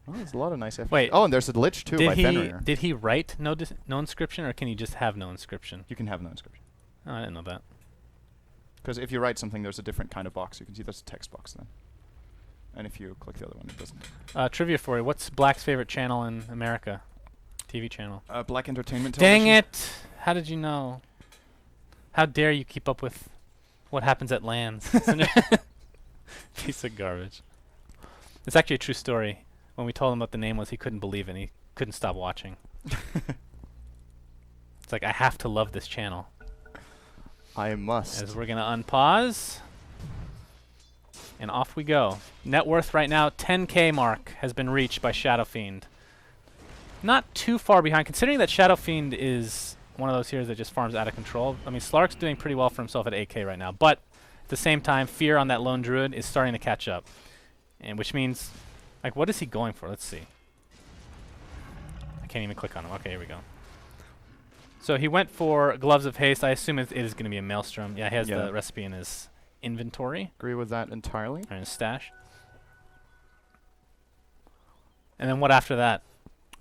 Oh, there's a lot of nice effigies. Wait. Oh, and there's a Lich too by Fenrir. Did he write no inscription, or can he just have no inscription? You can have no inscription. Oh, I didn't know that. Because if you write something, there's a different kind of box. You can see there's a text box then. And if you click the other one, it doesn't. Trivia for you. What's Black's favorite channel in America? TV channel. Black Entertainment Dang Television. it! How did you know? How dare you keep up with what happens at LANs? Piece of garbage. It's actually a true story. When we told him what the name was, he couldn't believe it. And he couldn't stop watching. It's like, I have to love this channel. I must. As we're going to unpause. And off we go. Net worth right now, 10K mark has been reached by Shadow Fiend. Not too far behind, considering that Shadow Fiend is one of those heroes that just farms out of control. I mean, Slark's doing pretty well for himself at 8K right now. But at the same time, Fear on that Lone Druid is starting to catch up. And which means, like, what is he going for? Let's see. I can't even click on him. Okay, here we go. So he went for Gloves of Haste. I assume it is going to be a Maelstrom. Yeah, he has the recipe in his inventory. Agree with that entirely. Or in his stash. And then what after that?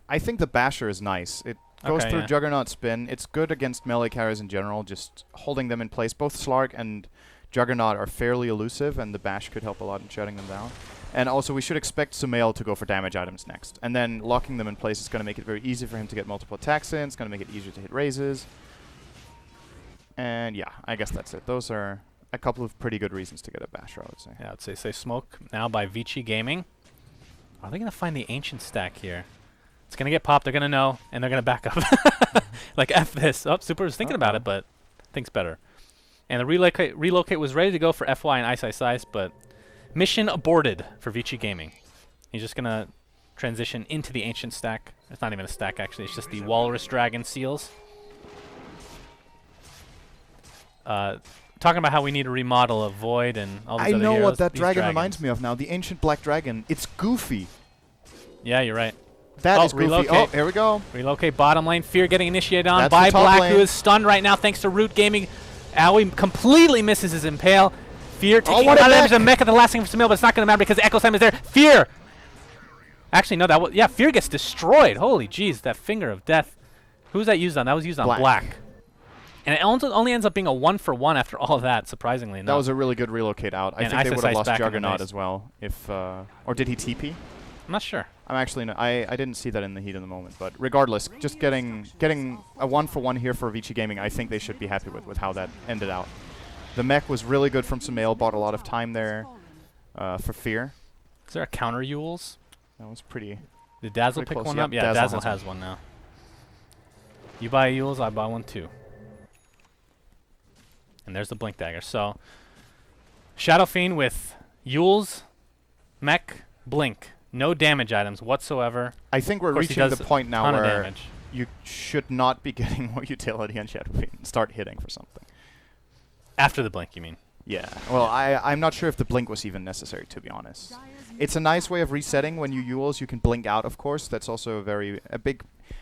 I think the Basher is nice. It goes through yeah. Juggernaut Spin. It's good against melee carriers in general, just holding them in place. Both Slark and Juggernaut are fairly elusive, and the Bash could help a lot in shutting them down. And also, we should expect Sumail to go for damage items next. And then locking them in place is going to make it very easy for him to get multiple attacks in. It's going to make it easier to hit raises. And yeah, I guess that's it. Those are a couple of pretty good reasons to get a Basher, I would say. Yeah, I'd say Smoke now by Vici Gaming. Are they going to find the Ancient stack here? It's going to get popped. They're going to know, and they're going to back up. Like, F this. Oh, Super was thinking about it, but thinks better. And the relocate was ready to go for FY and Ice, but mission aborted for Vici Gaming. He's just going to transition into the Ancient stack. It's not even a stack, actually. It's just the Walrus Dragon seals. Talking about how we need to remodel a Void and all these other I know heroes. what that These dragon dragons. reminds me of now. The Ancient Black Dragon. It's goofy. Yeah, you're right. That is goofy. relocate. Oh, here we go. Relocate bottom lane. Fear getting initiated on That's by the top Black, lane. who is stunned right now thanks to Root Gaming. Owie completely misses his Impale. Fear taking what a lot a of damage. mech. The mech at the last thing for Samil, but it's not going to matter because Echo Time is there. Fear! Actually, no, that was... Yeah, Fear gets destroyed. Holy jeez, that Finger of Death. Who's that used on? That was used on Black. And it only ends up being a 1-for-1 after all of that, surprisingly enough. That was a really good relocate out. I And think they Ice would have Ice lost back in the Juggernaut base. as well if... or did he TP? I'm not sure. I'm actually I didn't see that in the heat of the moment, but regardless, just getting a 1-for-1 here for Vici Gaming, I think they should be happy with how that ended out. The mech was really good from Sumail, bought a lot of time there for Fear. Is there a counter Yules? That was pretty... Did Dazzle Pretty pick close. one Yep, up? Yeah, Dazzle Dazzle has has one now. You buy a Yules, I buy one too. And there's the Blink Dagger. So, Shadow Fiend with Yules, Mech, Blink. No damage items whatsoever. I think we're Of course, he reaching the does point now ton of where damage. you should not be getting more utility on Shadow Fiend. Start hitting for something. After the Blink, you mean? Yeah. Well, I'm not sure if the blink was even necessary, to be honest. It's a nice way of resetting. When you Yules, you can blink out, of course. That's also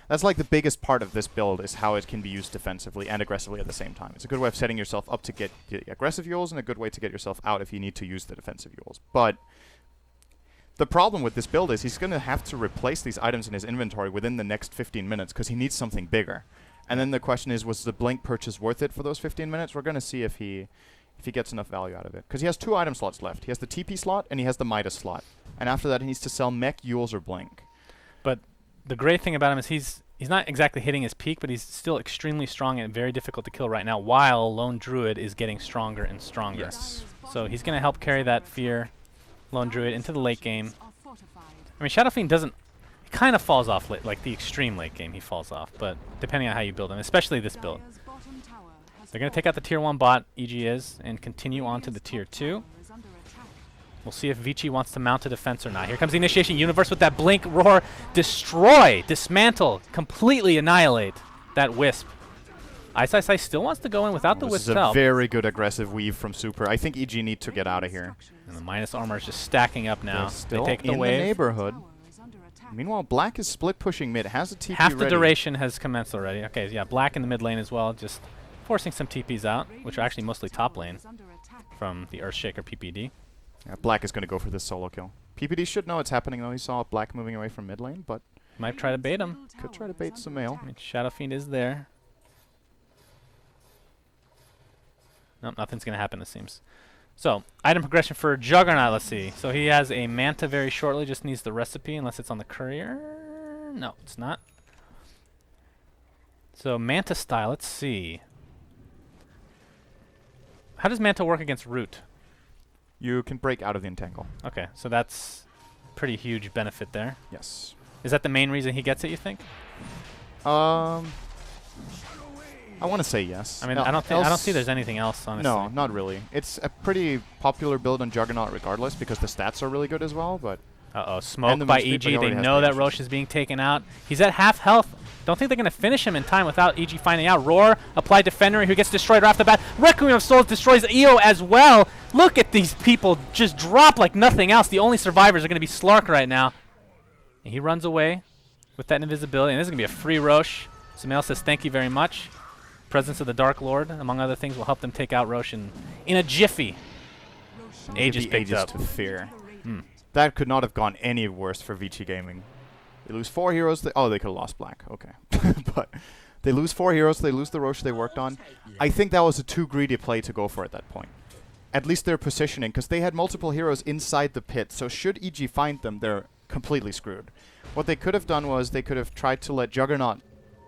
that's like the biggest part of this build is how it can be used defensively and aggressively at the same time. It's a good way of setting yourself up to get the aggressive Yules and a good way to get yourself out if you need to use the defensive Yules. But the problem with this build is he's going to have to replace these items in his inventory within the next 15 minutes because he needs something bigger. And then the question is, was the blink purchase worth it for those 15 minutes? We're going to see if he gets enough value out of it. Because he has 2 item slots left. He has the TP slot and he has the Midas slot. And after that, he needs to sell mech, Yules, or blink. But the great thing about him is he's not exactly hitting his peak, but he's still extremely strong and very difficult to kill right now, while Lone Druid is getting stronger and stronger. Yes. So he's going to help carry that Fear Lone Druid into the late game. I mean, Shadow Fiend doesn't... He kind of falls off, like the extreme late game, he falls off. But depending on how you build him, especially this build. They're going to take out the Tier 1 bot, EG is, and continue on to the Tier 2. We'll see if Vici wants to mount a defense or not. Here comes the Initiation Universe with that Blink, Roar, destroy, dismantle, completely annihilate that Wisp. Ice still wants to go in without the This Wisp's is a help. very good aggressive weave from Super. I think EG need to get out of here. And the minus armor is just stacking up now. They're still They take the in the wave. neighborhood. Meanwhile, Black is split pushing mid. Has a TP Half the ready. duration has commenced already. Okay, yeah, Black in the mid lane as well, just forcing some TPs out, which are actually mostly top lane from the Earthshaker PPD. Yeah, Black is going to go for this solo kill. PPD should know it's happening, though. He saw Black moving away from mid lane, but Might try to bait him. could try to bait Sumail. I mean, Shadow Fiend is there. Nope, nothing's going to happen, it seems. So, item progression for Juggernaut, let's see. So he has a Manta very shortly, just needs the recipe, unless it's on the courier. No, it's not. So, Manta style, let's see. How does Manta work against Root? You can break out of the entangle. Okay, so that's pretty huge benefit there. Yes. Is that the main reason he gets it, you think? I want to say yes. I mean, I don't see there's anything else, honestly. No, not really. It's a pretty popular build on Juggernaut regardless because the stats are really good as well, but... Uh-oh, And smoke the by move speed, but he EG. They already has know that dash. Roche is being taken out. He's at half health. Don't think they're going to finish him in time without EG finding out. Roar, applied Defender, who gets destroyed right off the bat. Requiem of Souls destroys EO as well. Look at these people just drop like nothing else. The only survivors are going to be Slark right now. And he runs away with that invisibility, and this is going to be a free Roche. Sumail says thank you very much. Presence of the Dark Lord, among other things, will help them take out Roche in a jiffy. Aegis picked up. to fear. Hmm. That could not have gone any worse for Vici Gaming. They lose 4 heroes. They could have lost Black. Okay. But they lose 4 heroes. They lose the Roche they worked on. I think that was a too greedy play to go for at that point. At least their positioning, because they had multiple heroes inside the pit. So should EG find them, they're completely screwed. What they could have done was they could have tried to let Juggernaut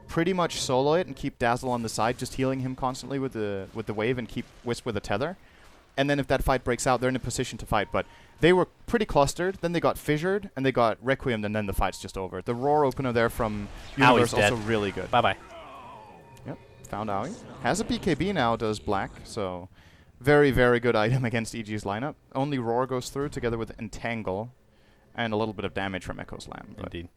pretty much solo it and keep Dazzle on the side, just healing him constantly with the wave and keep Wisp with a tether. And then if that fight breaks out, they're in a position to fight. But they were pretty clustered, then they got fissured, and they got Requiem, and then the fight's just over. The Roar opener there from Universe dead. also really good. Bye-bye. Yep, found Aoi. Has a BKB now, does Black, so very, very good item against EG's lineup. Only Roar goes through together with Entangle and a little bit of damage from Echo Slam. But Indeed.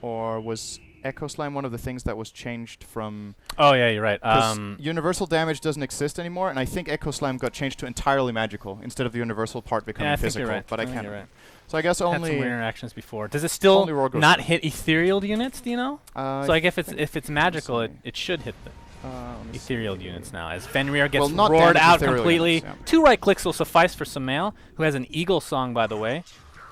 or was Echo Slam one of the things that was changed from... Oh, yeah, you're right. 'cause universal damage doesn't exist anymore, and I think Echo Slam got changed to entirely magical instead of the universal part becoming yeah, I think physical. you're right. But I think can't. you're right. So I guess Had some only... weird interactions before. Does it still only Roar goes not through. hit ethereal units, do you know? I So like if it's think magical, let me it should hit the let me ethereal see. units now. As Fenrir gets Well, not roared damage out ethereal completely. units, yeah. 2 right clicks will suffice for Sumail, who has an Eagle Song, by the way.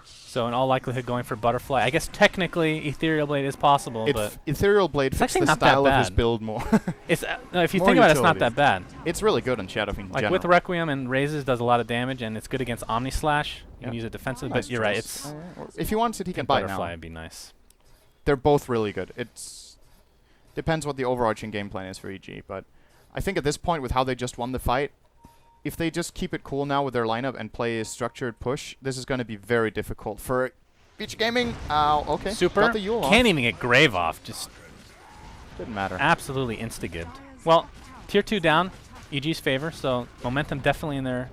So in all likelihood going for Butterfly. I guess technically Ethereal Blade is possible, but Ethereal Blade It's fits actually the not that style of his bad. build more. it's no, if you More think about it, it's not utility. that bad. It's really good on Shadow Fiend in Like general. with Requiem and Raises does a lot of damage, and it's good against Omni Slash. You can Yeah. use it defensively, Nice but you're right. choice. It's Or if he wants it, he I can think buy it Butterfly now. would be nice. They're both really good. It's depends what the overarching game plan is for EG, but I think at this point, with how they just won the fight, if they just keep it cool now with their lineup and play a structured push, this is going to be very difficult for Vici Gaming. Okay. Super. Got the Yule off. Can't even get Grave off. Just Didn't matter. absolutely insta-gibbed. Well, tier 2 down, EG's favor, so momentum definitely in their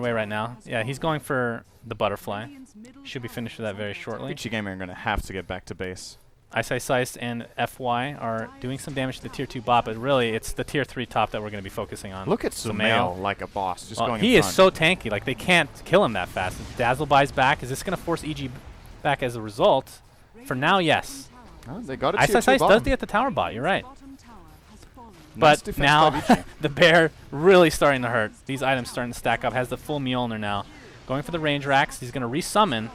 way right now. Yeah, he's going for the Butterfly. Should be finished with that very shortly. Vici Gaming are going to have to get back to base. Ice Ice Ice and FY are doing some damage to the tier 2 bot, but really it's the tier 3 top that we're going to be focusing on. Look at Sumail. Sumail like a boss, just Well, going he in is front. so tanky. Like, they can't kill him that fast. Dazzle buys back. Is this going to force EG back as a result? For now, yes. Oh, they got a Ice tier Ice 2 Ice does bottom. get the tower bot. You're right. Nice But defense now by Vici. the bear really starting to hurt. These items starting to stack up. Has the full Mjolnir now. Going for the range racks. He's going to resummon,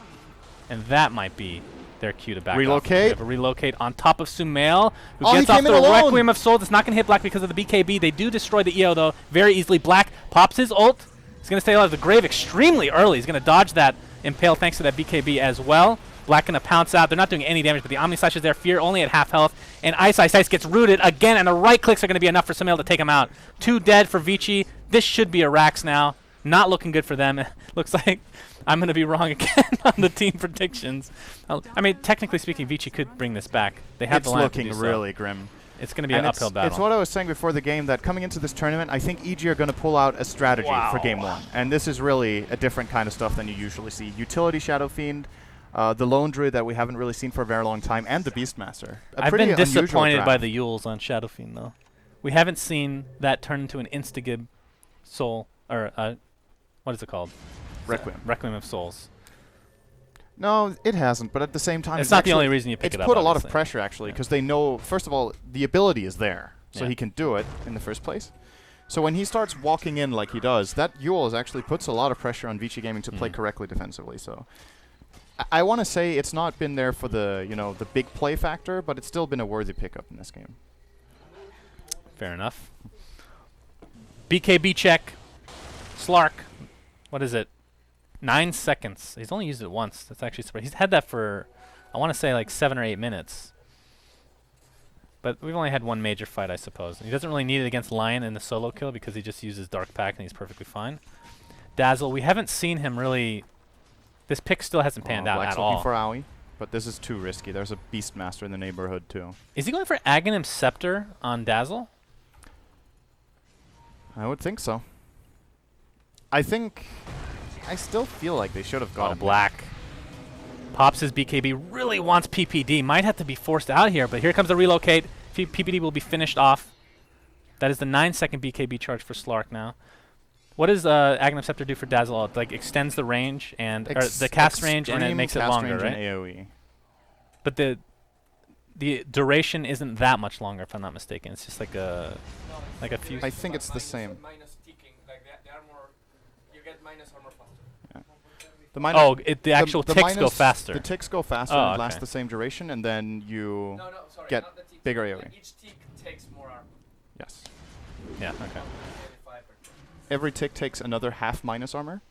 and that might be their cue to back off. Relocate. They have a relocate on top of Sumail, who Oh, he gets off came in the alone. Requiem of Souls. It's not going to hit Black because of the BKB. They do destroy the EO, though, very easily. Black pops his ult. He's going to stay alive. The Grave extremely early. He's going to dodge that Impale thanks to that BKB as well. Black going to pounce out. They're not doing any damage, but the Omni Slash is there. Fear only at half health. And Ice Ice Ice gets rooted again, and the right clicks are going to be enough for Sumail to take him out. 2 dead for Vici. This should be a Rax now. Not looking good for them. Looks like I'm going to be wrong again on the team predictions. I mean, technically speaking, Vici could bring this back. They have It's the lineup looking to do so. really grim. It's going to be And an uphill battle. It's what I was saying before the game, that coming into this tournament, I think EG are going to pull out a strategy for Game 1. And this is really a different kind of stuff than you usually see. Utility Shadow Fiend, the Lone Druid that we haven't really seen for a very long time, and the Beastmaster. I've been disappointed by the Yules on Shadow Fiend, though. We haven't seen that turn into an Instagib soul, or what is it called? Requiem. Requiem of Souls. No, it hasn't, but at the same time... It's not the only reason you pick it's it up, put a lot of obviously. pressure, actually, Yeah. because they know, first of all, the ability is there, so Yeah. he can do it in the first place. So when he starts walking in like he does, that Yule actually puts a lot of pressure on Vici Gaming to play correctly defensively. So I want to say it's not been there for the, the big play factor, but it's still been a worthy pickup in this game. Fair enough. BKB check. Slark. What is it? 9 seconds. He's only used it once. That's actually surprising. He's had that for, I want to say, like 7 or 8 minutes. But we've only had one major fight, I suppose. He doesn't really need it against Lion in the solo kill because he just uses Dark Pack and he's perfectly fine. Dazzle, we haven't seen him really. This pick still hasn't panned out Black's at looking all. for Aoi, but this is too risky. There's a Beastmaster in the neighborhood too. Is he going for Aghanim Scepter on Dazzle? I would think so. I still feel like they should have got him. Black. Pops his BKB, really wants PPD. Might have to be forced out here, but here comes the relocate. PPD will be finished off. That is the 9-second BKB charge for Slark now. What does Aghanim Scepter do for Dazzle? It like extends the range and or the cast range, and it makes it longer, right? AoE. But the duration isn't that much longer, if I'm not mistaken. It's just like a few. I think it's the same. The actual ticks go faster. The ticks go faster and last the same duration, and then you get bigger AoE. Each tick takes more armor. Yes. Yeah, okay. Every tick takes another half minus armor,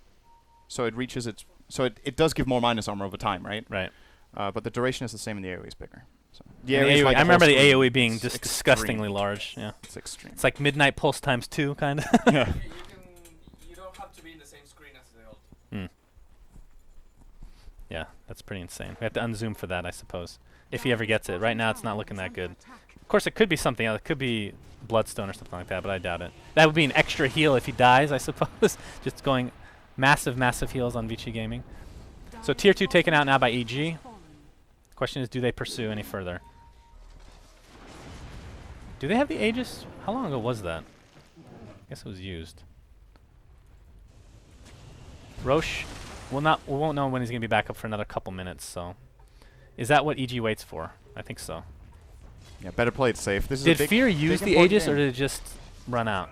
so it reaches its. So it does give more minus armor over time, right? Right. But the duration is the same, and the AoE is bigger. So The AoE, like I remember the whole screen. AoE being It's just extreme. disgustingly large. Yeah. It's extreme. It's like Midnight Pulse times 2, kind of. Yeah. You don't have to be in the same screen as the old. Yeah, that's pretty insane. We have to unzoom for that, I suppose. If he ever gets it. Right now, it's not looking that good. Of course, it could be something else. It could be Bloodstone or something like that, but I doubt it. That would be an extra heal if he dies, I suppose. Just going massive, massive heals on Vici Gaming. So Tier 2 taken out now by EG. Question is, do they pursue any further? Do they have the Aegis? How long ago was that? I guess it was used. Roche, we won't know when he's going to be back up for another couple minutes, so. Is that what EG waits for? I think so. Yeah, better play it safe. This is Did a big, Fear use big the important Aegis, or game. did it just run out?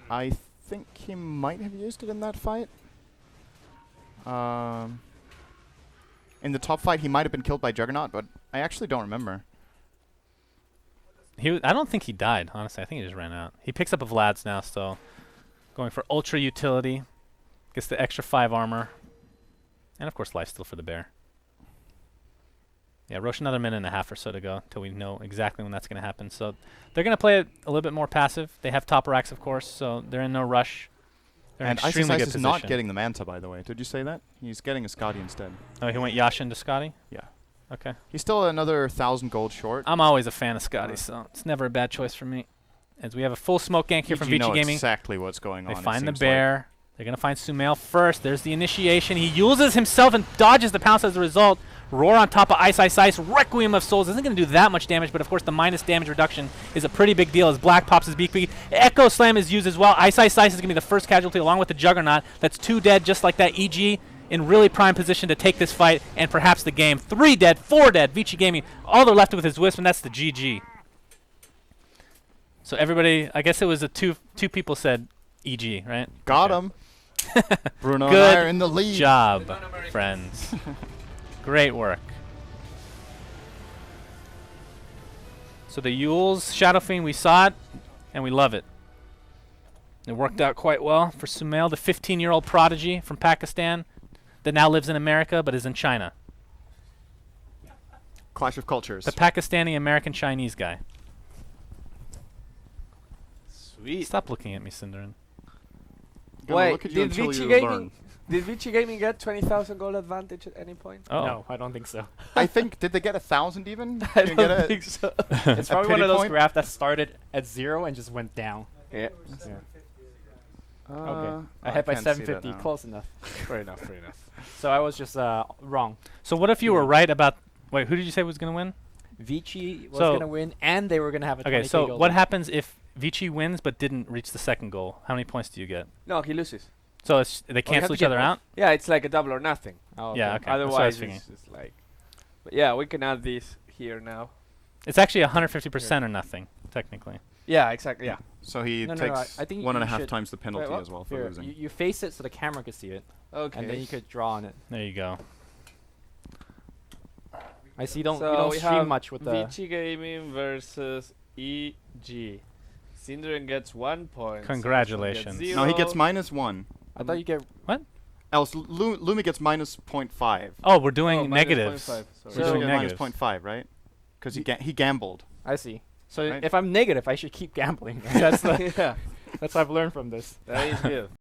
I think he might have used it in that fight. In the top fight, he might have been killed by Juggernaut, but I actually don't remember. I don't think he died, honestly. I think he just ran out. He picks up a Vlad's now, so going for ultra utility. Gets the extra 5 armor. And of course, lifesteal for the bear. Yeah, Roche another minute and a half or so to go until we know exactly when that's going to happen. So they're going to play it a little bit more passive. They have top racks, of course, so they're in no rush. They're in And extremely Isis good is position. not getting the Manta, by the way. Did you say that? He's getting a Scotty instead. Oh, he went Yasha into Scotty? Yeah. Okay. He's still another 1,000 gold short. I'm always a fan of Scotty, so it's never a bad choice for me. As we have a full smoke gank here from You Vici know Gaming. exactly what's going on. They it find the seems bear. They're going to find Sumail first. There's the initiation. He uses himself and dodges the pounce as a result. Roar on top of Ice Ice Ice. Requiem of Souls isn't going to do that much damage, but of course the minus damage reduction is a pretty big deal as Black pops his BKB. Echo Slam is used as well. Ice Ice Ice is going to be the first casualty along with the Juggernaut. That's 2 dead just like that. EG in really prime position to take this fight and perhaps the game. 3 dead, 4 dead. Vici Gaming, all they're left with is Wisp, and that's the GG. So everybody, I guess it was two people said EG, right? Got Okay. him. Bruno Good and I are in the lead. job, friends. Great work. So the Yules, Shadow Fiend, we saw it, and we love it. It worked out quite well for Sumail, the 15-year-old prodigy from Pakistan that now lives in America but is in China. Clash of cultures. The Pakistani-American-Chinese guy. Sweet. Stop looking at me, syndereN. Gonna Wait, look at you did until Vici you Gaming learn. did Vici Gaming get 20,000 gold advantage at any point? Oh. No, I don't think so. I think, did they get 1,000 even? I Did you get don't a- think so. It's probably one pity of those point? graphs that started at 0 and just went down. Yeah. Okay. I I had by can't see that 750, now. close enough. Fair enough. Fair enough. So I was just wrong. So what if you were right about... Wait, who did you say was going to win? Vici was So- going to win, and they were going to have a 20K Okay, so gold what lead. happens if Vici wins but didn't reach the second goal? How many points do you get? No, he loses. So it's, they have cancel to each get other both. out? Yeah, it's like a double or nothing. Oh, Yeah, okay. That's what I was Otherwise, thinking. it's like. But yeah, we can add these here now. It's actually 150% or nothing, technically. Yeah, exactly. Yeah. So he No, takes I think 1.5 should- times the penalty what? as well for Here, losing. you face it so the camera could see it, Okay. and then you could draw on it. There you go. I see you don't So we stream have much with the... Vici Gaming versus EG. syndereN gets 1 point. Congratulations. SUNSfan gets No, he gets 0. -1. I thought you get. Else, Lumi gets -0.5. Oh, we're doing minus negatives. 0.5, We're sorry. So- doing negatives. -0.5, right? Because he gambled. I see. So Right. if I'm negative, I should keep gambling. That's yeah, that's what I've learned from this. that is good.